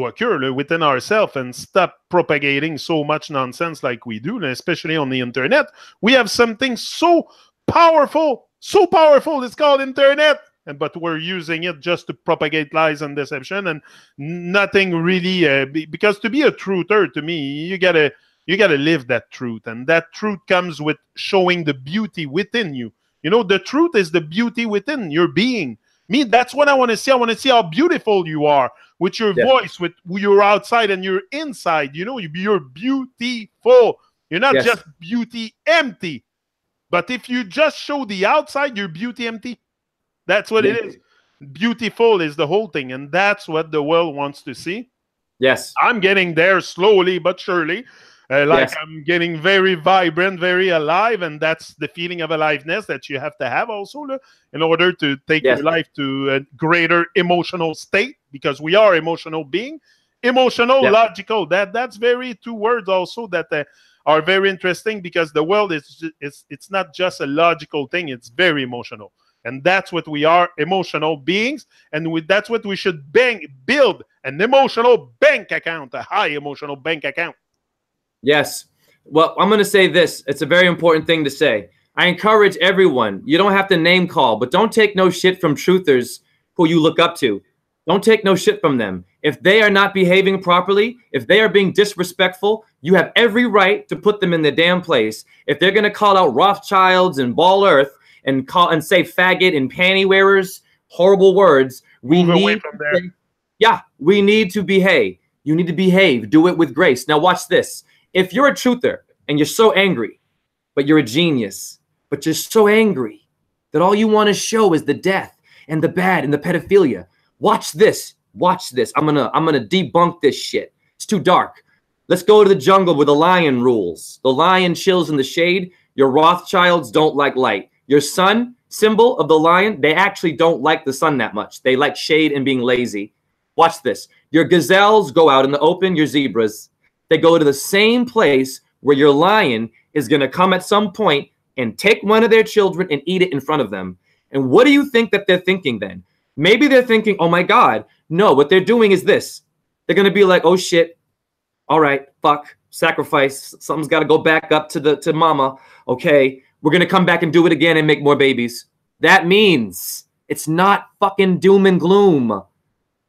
occur within ourselves and stop propagating so much nonsense like we do, especially on the internet. We have something so powerful. It's called internet. But we're using it just to propagate lies and deception and nothing really. Because to be a truther, to me, you gotta live that truth, and that truth comes with showing the beauty within you. You know, the truth is the beauty within your being. Me, that's what I want to see. I want to see how beautiful you are with your voice, with your outside and your inside. You know, you're beautiful. You're not just beauty empty. But if you just show the outside, you're beauty empty. That's what it is. Beautiful is the whole thing, and that's what the world wants to see. Yes. I'm getting there slowly but surely. I'm getting very vibrant, very alive, and that's the feeling of aliveness that you have to have also in order to take your life to a greater emotional state, because we are emotional being. Emotional, logical. That's very two words also that are very interesting, because the world it's not just a logical thing, it's very emotional. And that's what we are, emotional beings. And that's what we should build, an emotional bank account, a high emotional bank account. Yes. Well, I'm going to say this. It's a very important thing to say. I encourage everyone. You don't have to name call, but don't take no shit from truthers who you look up to. Don't take no shit from them. If they are not behaving properly, if they are being disrespectful, you have every right to put them in their damn place. If they're going to call out Rothschilds and Ball Earth and say faggot and panty wearers, horrible words, we need to behave. You need to behave. Do it with grace. Now watch this. If you're a truther and you're so angry, but you're a genius, but you're so angry that all you want to show is the death and the bad and the pedophilia, watch this. Watch this. I'm gonna debunk this shit. It's too dark. Let's go to the jungle where the lion rules. The lion chills in the shade. Your Rothschilds don't like light. Your sun, symbol of the lion, they actually don't like the sun that much. They like shade and being lazy. Watch this. Your gazelles go out in the open, your zebras. They go to the same place where your lion is going to come at some point and take one of their children and eat it in front of them. And what do you think that they're thinking then? Maybe they're thinking, oh my God. No, what they're doing is this. They're going to be like, oh shit. All right, fuck, sacrifice. Something's got to go back up to mama. Okay, we're going to come back and do it again and make more babies. That means it's not fucking doom and gloom.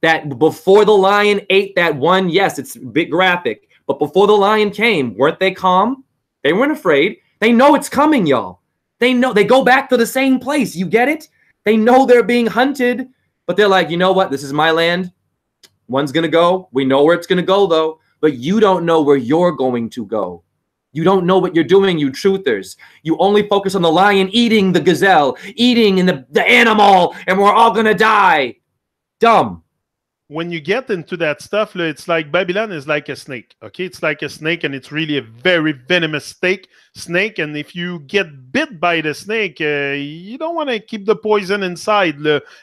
That before the lion ate that one, yes, it's a bit graphic, but before the lion came, weren't they calm? They weren't afraid. They know it's coming, y'all. They know. They go back to the same place. You get it? They know they're being hunted, but they're like, you know what? This is my land. One's going to go. We know where it's going to go, though, but you don't know where you're going to go. You don't know what you're doing, you truthers. You only focus on the lion eating the gazelle, eating the animal, and we're all going to die. Dumb. When you get into that stuff, it's like Babylon is like a snake. Okay, it's like a snake, and it's really a very venomous snake. And if you get bit by the snake, you don't want to keep the poison inside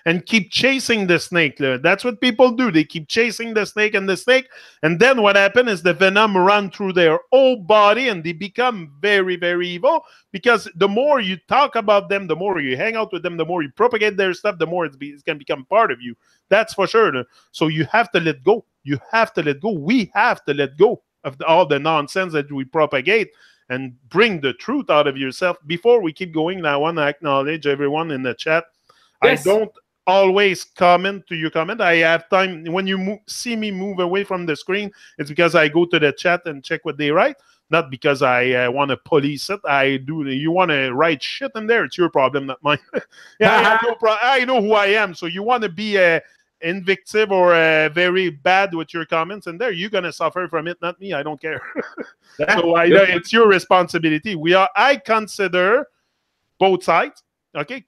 and keep chasing the snake. That's what people do. They keep chasing the snake, and then what happens is the venom run through their whole body, and they become very, very evil. Because the more you talk about them, the more you hang out with them, the more you propagate their stuff, the more it's going to become part of you. That's for sure. So you have to let go. You have to let go. We have to let go of all the nonsense that we propagate and bring the truth out of yourself. Before we keep going, I want to acknowledge everyone in the chat. Yes. I don't always comment to your comment. I have time. When you see me move away from the screen, it's because I go to the chat and check what they write. Not because I want to police it. I do. You want to write shit in there, it's your problem, not mine. Yeah, I know who I am. So you want to be invective or very bad with your comments in there, you're going to suffer from it, not me. I don't care. So it's your responsibility. I consider both sides. Okay,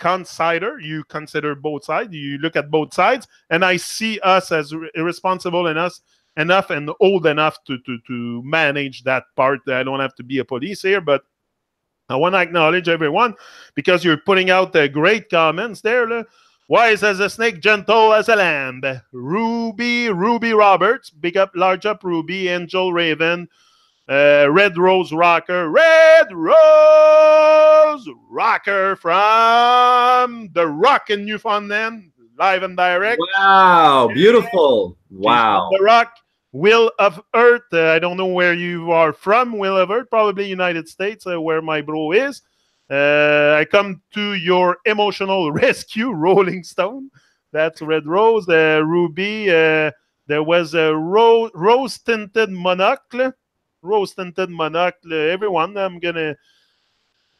you consider both sides. You look at both sides, and I see us as irresponsible enough and old enough to manage that part. I don't have to be a police here, but I want to acknowledge everyone because you're putting out great comments there. Wise as a snake, gentle as a lamb. Ruby Roberts, big up, large up, Ruby, Angel Raven, Red Rose Rocker from the Rock in Newfoundland, live and direct. Wow, beautiful. Wow. The Rock. Will of Earth, I don't know where you are from, Will of Earth, probably United States, where my bro is. I come to your emotional rescue, Rolling Stone. That's Red Rose. Ruby, there was a rose-tinted monocle. Rose-tinted monocle, everyone. I'm going to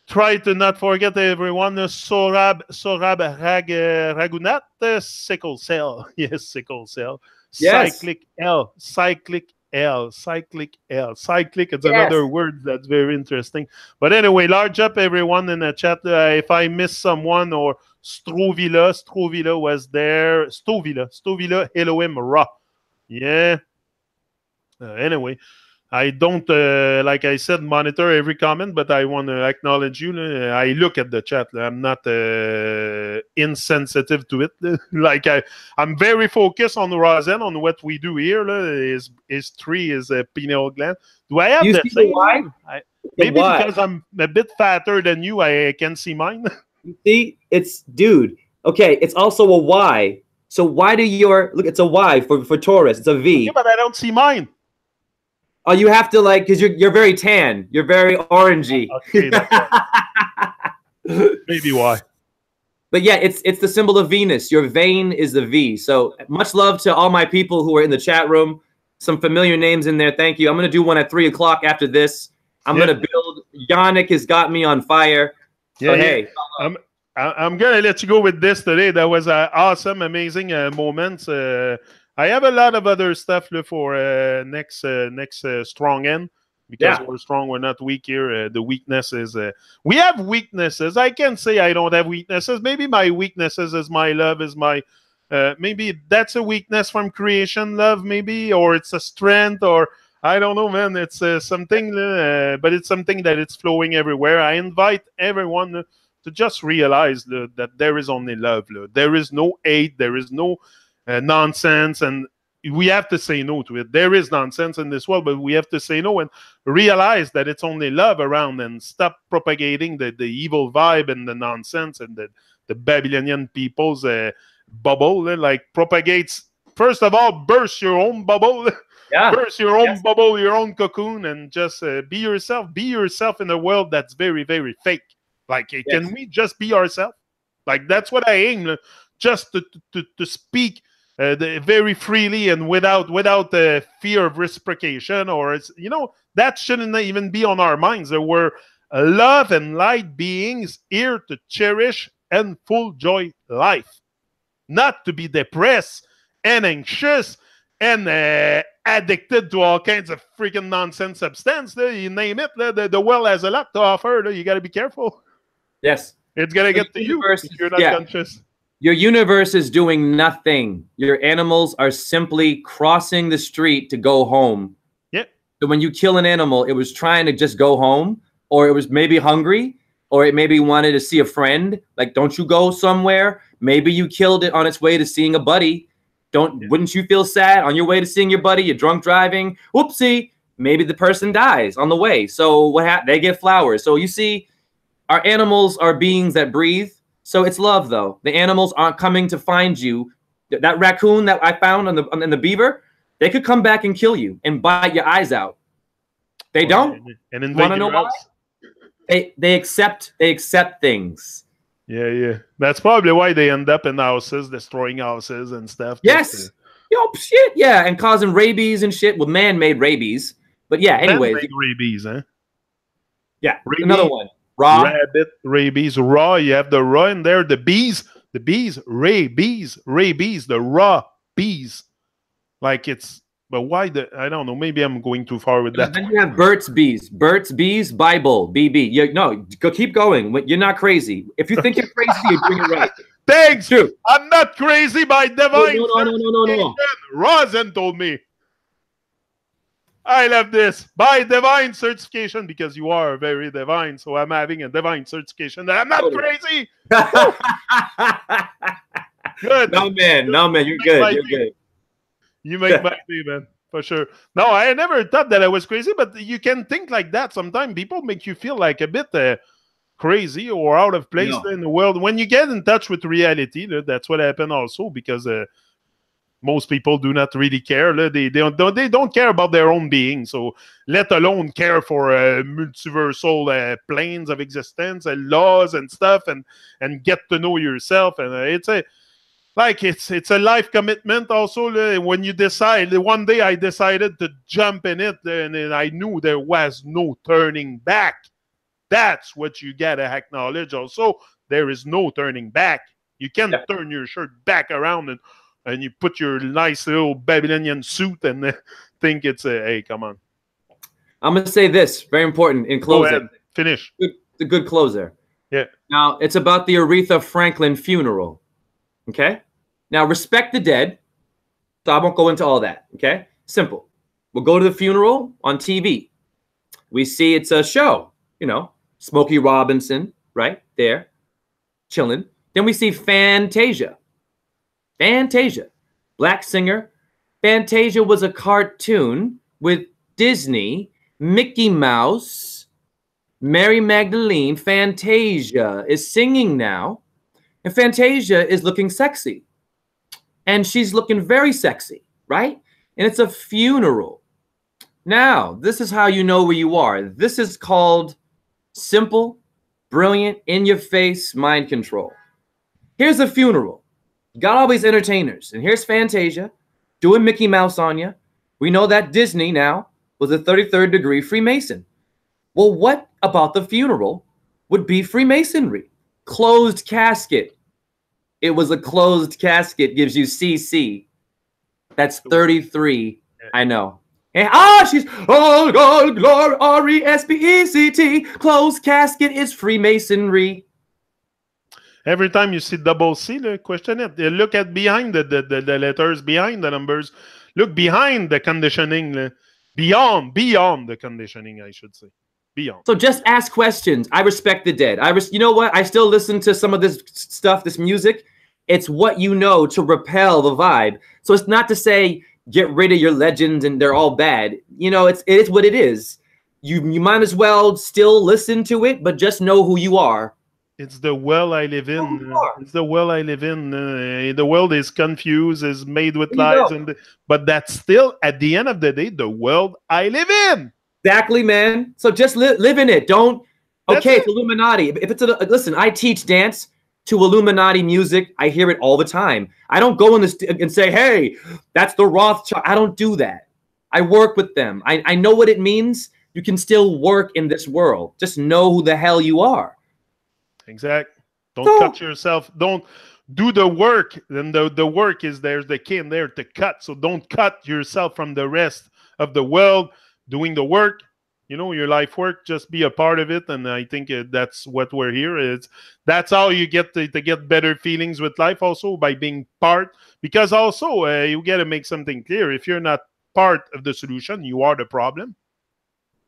try to not forget everyone. Sorab Ragunat, sickle cell. Yes, sickle cell. Yes. Cyclic L. It's another word that's very interesting. But anyway, large up everyone in the chat. If I miss someone, or Strovilla was there. Stovilla, Elohim Ra. Yeah. Anyway, I don't, like I said, monitor every comment, but I want to acknowledge you. I look at the chat. I'm not insensitive to it. Like I'm very focused on Rosen, on what we do here. His tree is a pineal gland. Do I have you the see same? The why? Maybe because I'm a bit fatter than you, I can see mine. You see, dude. Okay, it's also a Y. So why do look? It's a Y for Taurus. It's a V. Yeah, but I don't see mine. Oh, you have to because you're very tan. You're very orangey. Okay, that's maybe why. But yeah, it's the symbol of Venus. Your vein is the V. So much love to all my people who are in the chat room. Some familiar names in there. Thank you. I'm gonna do one at 3 o'clock after this. I'm gonna build. Yannick has got me on fire. Yeah. So, hey, I'm gonna let you go with this today. That was an awesome, amazing moment. I have a lot of other stuff for next strong end, because we're strong, we're not weak here. The weakness is we have weaknesses. I can't say I don't have weaknesses. Maybe my weaknesses is my love, is my maybe that's a weakness from creation, love, maybe, or it's a strength, or I don't know, man. It's something, but it's something that it's flowing everywhere. I invite everyone to just realize that there is only love. There is no hate. There is no nonsense, and we have to say no to it. There is nonsense in this world, but we have to say no and realize that it's only love around, and stop propagating the evil vibe and the nonsense and the Babylonian people's bubble. Like propagates. First of all, burst your own bubble. Yeah. Burst your own bubble, your own cocoon, and just be yourself. Be yourself in a world that's very, very fake. Like, can we just be ourselves? Like, that's what I aim, just to speak very freely and without fear of reciprocation, or it's, that shouldn't even be on our minds. That we're love and light beings here to cherish and full joy life, not to be depressed and anxious and addicted to all kinds of freaking nonsense substance. You name it. The world has a lot to offer. You got to be careful. Yes. It's going to get to you if you're not conscious. Your universe is doing nothing. Your animals are simply crossing the street to go home. Yeah. So when you kill an animal, it was trying to just go home, or it was maybe hungry, or it maybe wanted to see a friend. Like, don't you go somewhere? Maybe you killed it on its way to seeing a buddy. Wouldn't you feel sad on your way to seeing your buddy? You're drunk driving. Whoopsie. Maybe the person dies on the way. So what happened? They get flowers. So you see, our animals are beings that breathe. So it's love, though. The animals aren't coming to find you. That raccoon that I found in the beaver, they could come back and kill you and bite your eyes out. They don't. And want to know why? They accept things. Yeah. That's probably why they end up in houses, destroying houses and stuff. Yes. Shit. Yeah, and causing rabies and shit. Well, man-made rabies. But yeah, anyways. Man-made rabies, huh? Yeah, rabies, another one. Raw. Rabbit, rabies, raw. You have the raw in there. The bees, rabies, the raw bees. Like it's, but why I don't know. Maybe I'm going too far with that. Then you have Burt's Bees. Burt's Bees, Bible, BB. No, keep going. You're not crazy. If you think you're crazy, you're doing it right. Thanks. Dude. I'm not crazy by divine. No. Rosen told me. I love this. By divine certification, because you are very divine. So I'm having a divine certification that I'm not crazy. Good. No, man. You're good. You're good. You make my day, man, for sure. No, I never thought that I was crazy, but you can think like that. Sometimes people make you feel like a bit crazy or out of place in the world. When you get in touch with reality, that's what happened also, because most people do not really care. They don't care about their own being, so let alone care for multiversal planes of existence and laws and stuff, and get to know yourself. And it's a life commitment also. When you decide, one day I decided to jump in it, and I knew there was no turning back. That's what you gotta acknowledge also. There is no turning back. You can't turn your shirt back around and you put your nice little Babylonian suit and think it's hey, come on. I'm going to say this, very important in closing. Go ahead. Finish. The good closer. Yeah. Now, it's about the Aretha Franklin funeral. Okay? Now, respect the dead. So I won't go into all that. Okay? Simple. We'll go to the funeral on TV. We see it's a show. Smokey Robinson, right there, chilling. Then we see Fantasia. Black singer. Fantasia was a cartoon with Disney, Mickey Mouse, Mary Magdalene. Fantasia is singing now, and Fantasia is looking sexy. And she's looking very sexy, right? And it's a funeral. Now, this is how you know where you are. This is called simple, brilliant, in-your-face mind control. Here's a funeral. Got all these entertainers. And here's Fantasia doing Mickey Mouse on you. We know that Disney now was a 33rd degree Freemason. Well, what about the funeral would be Freemasonry? Closed casket. It was a closed casket, gives you CC. That's 33. I know. And she's God, glory, R-E-S-P-E-C-T. Closed casket is Freemasonry. Every time you see double C, question it. Look at behind the letters, behind the numbers. Look behind the conditioning. beyond the conditioning, I should say. Beyond. So just ask questions. I respect the dead. You know what? I still listen to some of this stuff, this music. It's what you know to repel the vibe. So it's not to say get rid of your legends and they're all bad. You know, it is what it is. You might as well still listen to it, but just know who you are. It's the world I live in. It's the world I live in. The world is confused, is made with lies, but that's still, at the end of the day, the world I live in. Exactly, man. So just live in it. Don't. Okay, it's Illuminati. If it's listen, I teach dance to Illuminati music. I hear it all the time. I don't go in this and say, "Hey, that's the Rothschild." I don't do that. I work with them. I know what it means. You can still work in this world. Just know who the hell you are. Exactly. Don't cut yourself. Don't do the work. Then the work is there's the key in there to cut. So don't cut yourself from the rest of the world doing the work. You know, your life work, just be a part of it. And I think that's what we're here. That's how you get to get better feelings with life, also by being part. Because also you got to make something clear. If you're not part of the solution, you are the problem.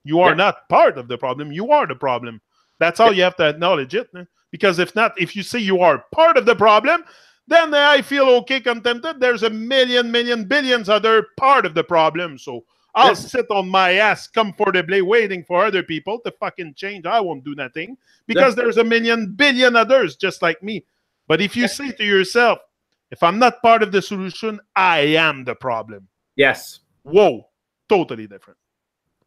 You are not part of the problem. You are the problem. That's how you have to acknowledge it. Because if not, if you say you are part of the problem, then I feel okay, contented. There's a million, billions other part of the problem. So I'll sit on my ass comfortably waiting for other people to fucking change. I won't do nothing because there's a million, billion others just like me. But if you say to yourself, if I'm not part of the solution, I am the problem. Yes. Whoa, totally different.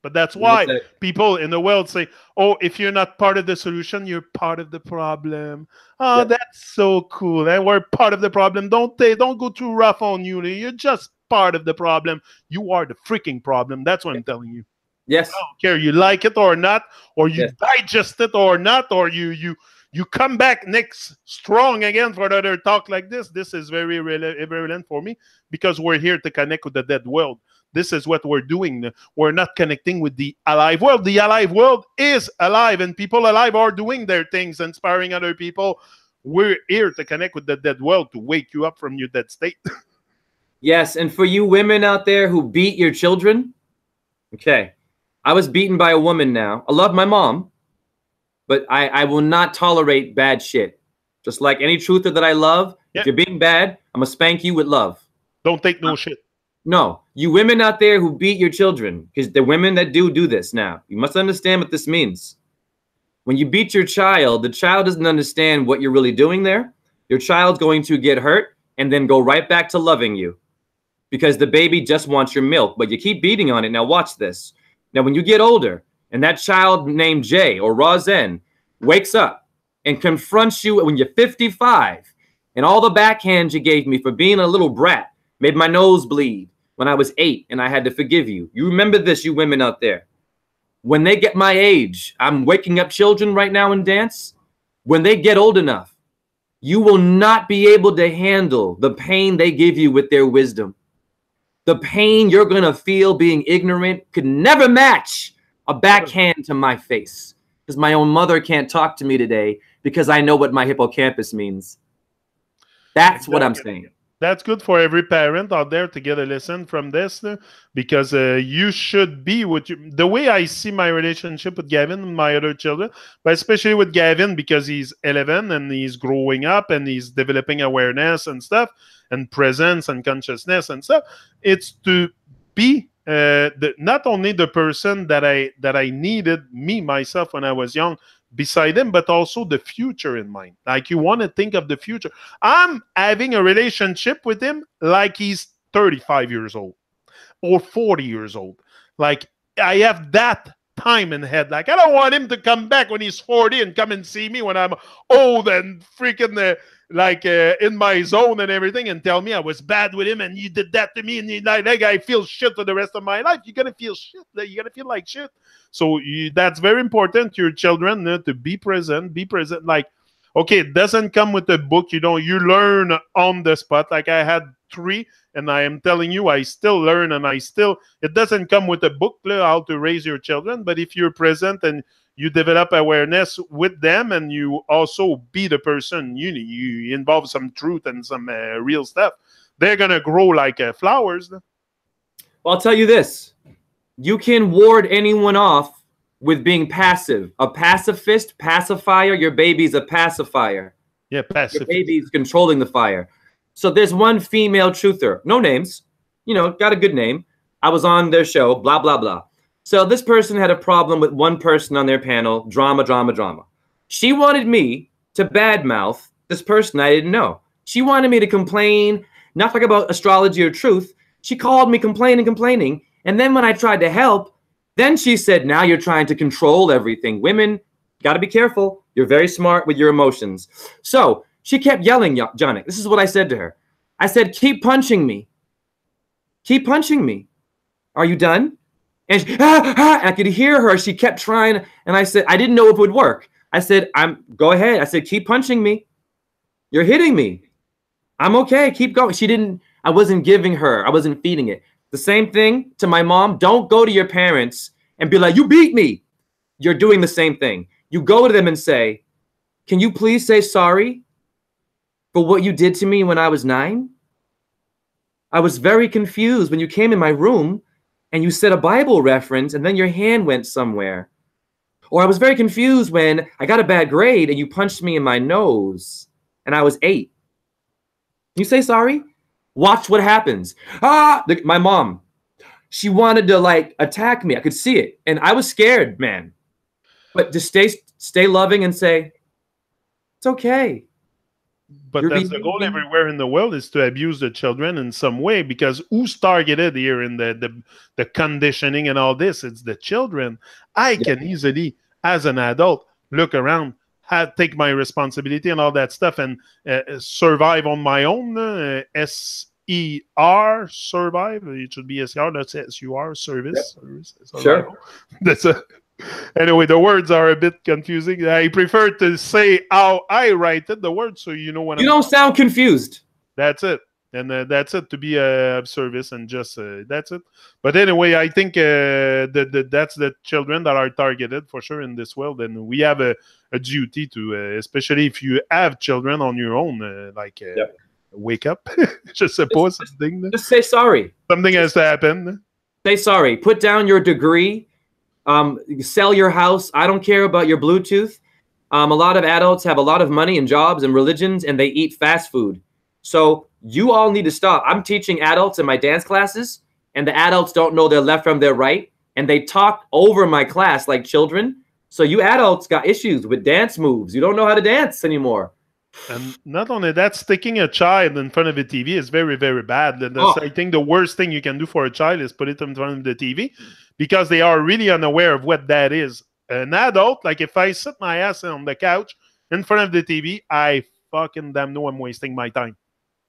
But that's why people in the world say, oh, if you're not part of the solution, you're part of the problem. Oh, that's so cool. And we're part of the problem. Don't go too rough on you. You're just part of the problem. You are the freaking problem. That's what I'm telling you. Yes. I don't care. You like it or not, or you digest it or not, or you come back next strong again for another talk like this. This is very relevant for me because we're here to connect with the dead world. This is what we're doing. We're not connecting with the alive world. The alive world is alive, and people alive are doing their things, inspiring other people. We're here to connect with the dead world, to wake you up from your dead state. Yes, and for you women out there who beat your children, okay, I was beaten by a woman now. I love my mom, but I will not tolerate bad shit. Just like any truther that I love, if you're being bad, I'm going to spank you with love. Don't take no shit. No, you women out there who beat your children, because the women that do this now, you must understand what this means. When you beat your child, the child doesn't understand what you're really doing there. Your child's going to get hurt and then go right back to loving you because the baby just wants your milk, but you keep beating on it. Now watch this. Now, when you get older and that child named Jay or ZEN wakes up and confronts you when you're 55 and all the backhands you gave me for being a little brat made my nose bleed when I was 8 and I had to forgive you. You remember this, you women out there. When they get my age, I'm waking up children right now in dance. When they get old enough, you will not be able to handle the pain they give you with their wisdom. The pain you're going to feel being ignorant could never match a backhand to my face because my own mother can't talk to me today because I know what my hippocampus means. That's what I'm saying. That's good for every parent out there to get a lesson from this because you should be with you. The way I see my relationship with Gavin and my other children, but especially with Gavin because he's 11 and he's growing up and he's developing awareness and stuff and presence and consciousness and stuff. It's to be not only the person that I needed, me, myself, when I was young, beside him, but also the future in mind. Like you want to think of the future. I'm having a relationship with him like he's 35 years old or 40 years old. Like I have that time in head. Like I don't want him to come back when he's 40 and come and see me when I'm old and freaking in my zone and everything and tell me I was bad with him and you did that to me and like I feel shit for the rest of my life. You're gonna feel shit. You're gonna feel like shit. So that's very important to your children to be present. Be present. Like, okay, it doesn't come with a book. You learn on the spot. Like I had 3, and I am telling you, I still learn, and it doesn't come with a book how to raise your children. But if you're present and you develop awareness with them, and you also be the person, you involve some truth and some real stuff, they're gonna grow like flowers. Well, I'll tell you this. You can ward anyone off with being passive. A pacifist, pacifier, your baby's a pacifier. Yeah, Your passive. baby's controlling the fire. So there's one female truther, no names, you know, got a good name. I was on their show, blah, blah, blah. So this person had a problem with one person on their panel, drama, drama, drama. She wanted me to badmouth this person I didn't know. She wanted me to complain, not talk about astrology or truth. She called me complaining. And then when I tried to help, then she said, now you're trying to control everything. Women, got to be careful. You're very smart with your emotions. So she kept yelling, Johnny. This is what I said to her. I said, keep punching me. Keep punching me. Are you done? And she, I could hear her. She kept trying. And I said, I didn't know if it would work. I said, go ahead. I said, keep punching me. You're hitting me. I'm okay. Keep going. I wasn't giving her. I wasn't feeding it. The same thing to my mom. Don't go to your parents and be like, you beat me. You're doing the same thing. You go to them and say, can you please say sorry for what you did to me when I was 9? I was very confused when you came in my room and you said a Bible reference and then your hand went somewhere. Or I was very confused when I got a bad grade and you punched me in my nose and I was 8. You say sorry? Watch what happens. My mom, she wanted to like attack me. I could see it. And I was scared, man. But just stay loving and say, it's okay. But that's the goal everywhere in the world, is to abuse the children in some way, because who's targeted here in the conditioning and all this? It's the children. I can easily, as an adult, look around, take my responsibility and all that stuff, and survive on my own. S-E-R, survive. It should be S-E-R. That's S-U-R, service. Yep. Service. Sure. That's a... Anyway, the words are a bit confusing. I prefer to say how I write it, the words, so you know when you don't sound confused. That's it. And that's it, to be of service, and just that's it. But anyway, I think that's the children that are targeted for sure in this world. And we have a duty to, especially if you have children on your own, wake up, just suppose something. Just say sorry. Something has to happen. Say sorry. Put down your degree. Sell your house. I don't care about your Bluetooth. A lot of adults have a lot of money and jobs and religions, and they eat fast food. So you all need to stop. I'm teaching adults in my dance classes, and the adults don't know their left from their right, and they talk over my class like children. So you adults got issues with dance moves. You don't know how to dance anymore. And not only that, sticking a child in front of a TV is very, very bad. I think the worst thing you can do for a child is put it in front of the TV, because they are really unaware of what that is. An adult, like if I sit my ass on the couch in front of the TV, I fucking damn know I'm wasting my time.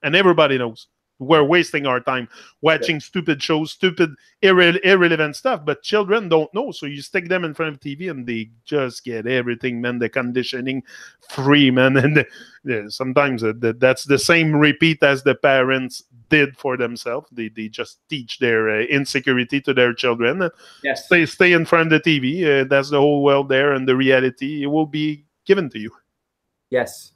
And everybody knows we're wasting our time watching stupid shows, stupid, irrelevant stuff. But children don't know. So you stick them in front of TV and they just get everything, man. The conditioning free, man. And sometimes that's the same repeat as the parents did for themselves. They just teach their insecurity to their children. Yes. Stay in front of the TV. That's the whole world there. And the reality, it will be given to you. Yes.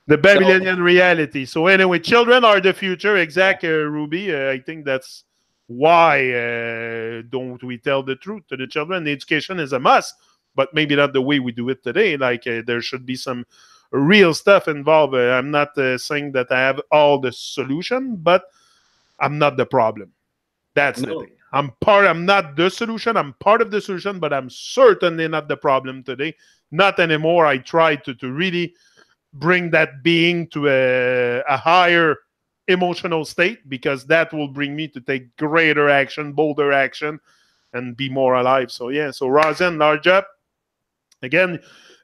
The Babylonian reality. So anyway, children are the future. Exact, Ruby. I think that's why don't we tell the truth to the children? Education is a must, but maybe not the way we do it today. Like there should be some real stuff involved. I'm not saying that I have all the solution, but I'm not the problem. That's the thing. I'm not the solution. I'm part of the solution, but I'm certainly not the problem today. Not anymore. I try to really bring that being to a higher emotional state, because that will bring me to take greater action, bolder action, and be more alive. So yeah, so Rosin, large up. Again,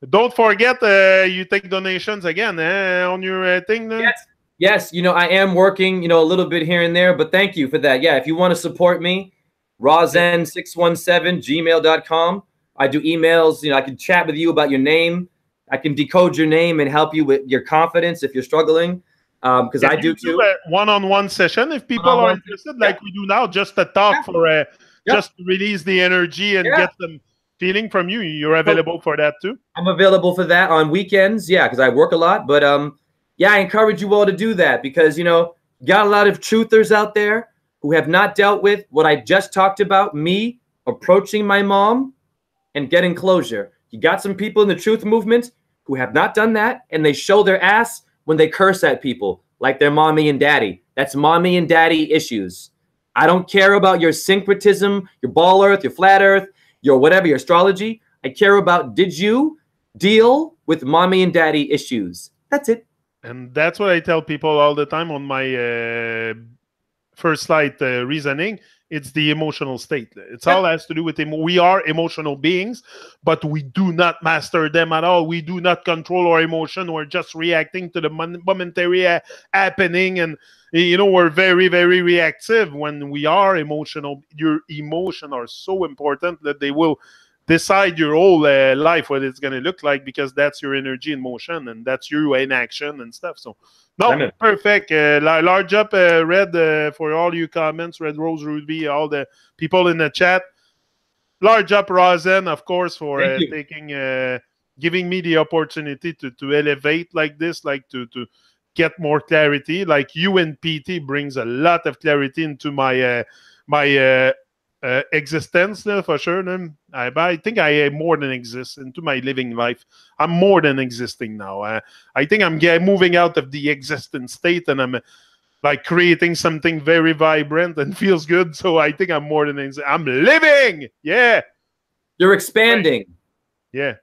don't forget you take donations again on your thing. Yes, you know, I am working, you know, a little bit here and there, but thank you for that. Yeah, if you want to support me, rosin617gmail.com. I do emails, you know, I can chat with you about your name. I can decode your name and help you with your confidence if you're struggling, because I do too. A one-on-one session if people are interested, like we do now, just to talk for just to release the energy and get some feeling from you. You're available for that too? I'm available for that on weekends, yeah, because I work a lot. But yeah, I encourage you all to do that, because, you know, got a lot of truthers out there who have not dealt with what I just talked about, me approaching my mom and getting closure. You got some people in the truth movement who have not done that, and they show their ass when they curse at people like their mommy and daddy. That's mommy and daddy issues. I don't care about your syncretism, your ball earth, your flat earth, your whatever, your astrology. I care about, did you deal with mommy and daddy issues? That's it. And that's what I tell people all the time on my first slide reasoning. It's the emotional state. It's all has to do with we are emotional beings, but we do not master them at all. We do not control our emotion. We're just reacting to the momentary happening, and we're very, very reactive when we are emotional. Your emotion are so important that they will decide your whole life, what it's going to look like, because that's your energy in motion, and that's you in action and stuff. So no, perfect. Large up, Red, for all your comments, Red Rose, Ruby, all the people in the chat. Large up, Rosen, of course, for giving me the opportunity to elevate like this, like to get more clarity. Like you and PT brings a lot of clarity into my existence, for sure. I think I more than exist into my living life. I'm more than existing now. I think I'm moving out of the existent state, and I'm like creating something very vibrant and feels good. So I think I'm more than I'm living. Yeah. You're expanding. Yeah.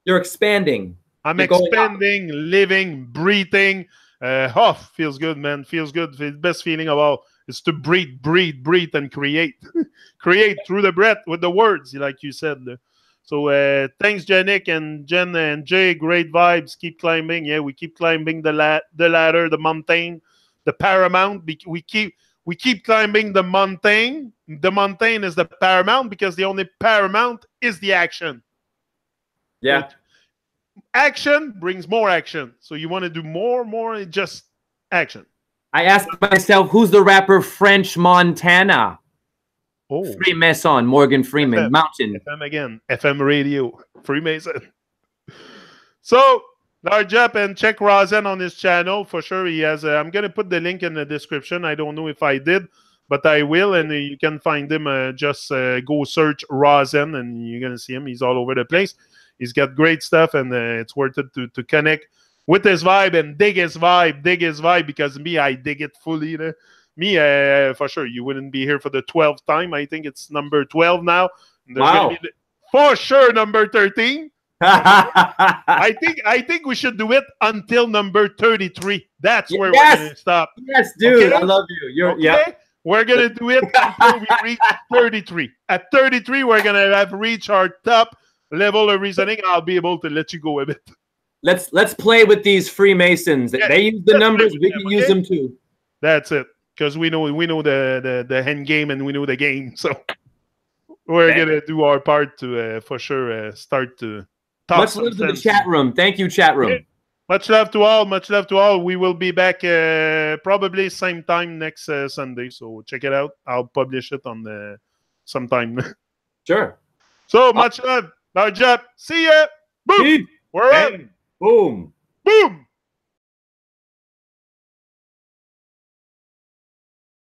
You're expanding. I'm expanding, living, breathing. Feels good, man. Feels good. The best feeling of all is to breathe, and create. Create through the breath with the words, like you said. So thanks, Janik and Jen and Jay. Great vibes. Keep climbing. Yeah, we keep climbing the ladder, the mountain, the paramount. We keep climbing the mountain. The mountain is the paramount because the only paramount is the action. Yeah. So action brings more action. So you want to do more, just action. I asked myself, who's the rapper French Montana? Oh. Freemason, Morgan Freeman, FM, Mountain. FM again, FM radio, Freemason. So, large up and check Rosen on his channel. For sure, he has. I'm going to put the link in the description. I don't know if I did, but I will. And you can find him. Just go search Rosen and you're going to see him. He's all over the place. He's got great stuff, and it's worth it to connect with his vibe and dig his vibe, because me, I dig it fully. Me, for sure, you wouldn't be here for the 12th time. I think it's number 12 now. Wow. For sure, number 13. I think we should do it until number 33. That's where we're going to stop. Yes, dude. Okay? I love you. Yeah. We're going to do it until we reach 33. At 33, we're going to have reached our top level of reasoning. I'll be able to let you go a bit. Let's play with these Freemasons. Yeah, they use the numbers. We can use them too. That's it. Because we know the end game, and we know the game. So we're going to do our part to, for sure, start to talk. Much love to the chat room. Thank you, chat room. Yeah. Much love to all. Much love to all. We will be back probably same time next Sunday. So check it out. I'll publish it on sometime. Sure. So much love. Large up. See ya. Boom. We're up. Boom. Boom.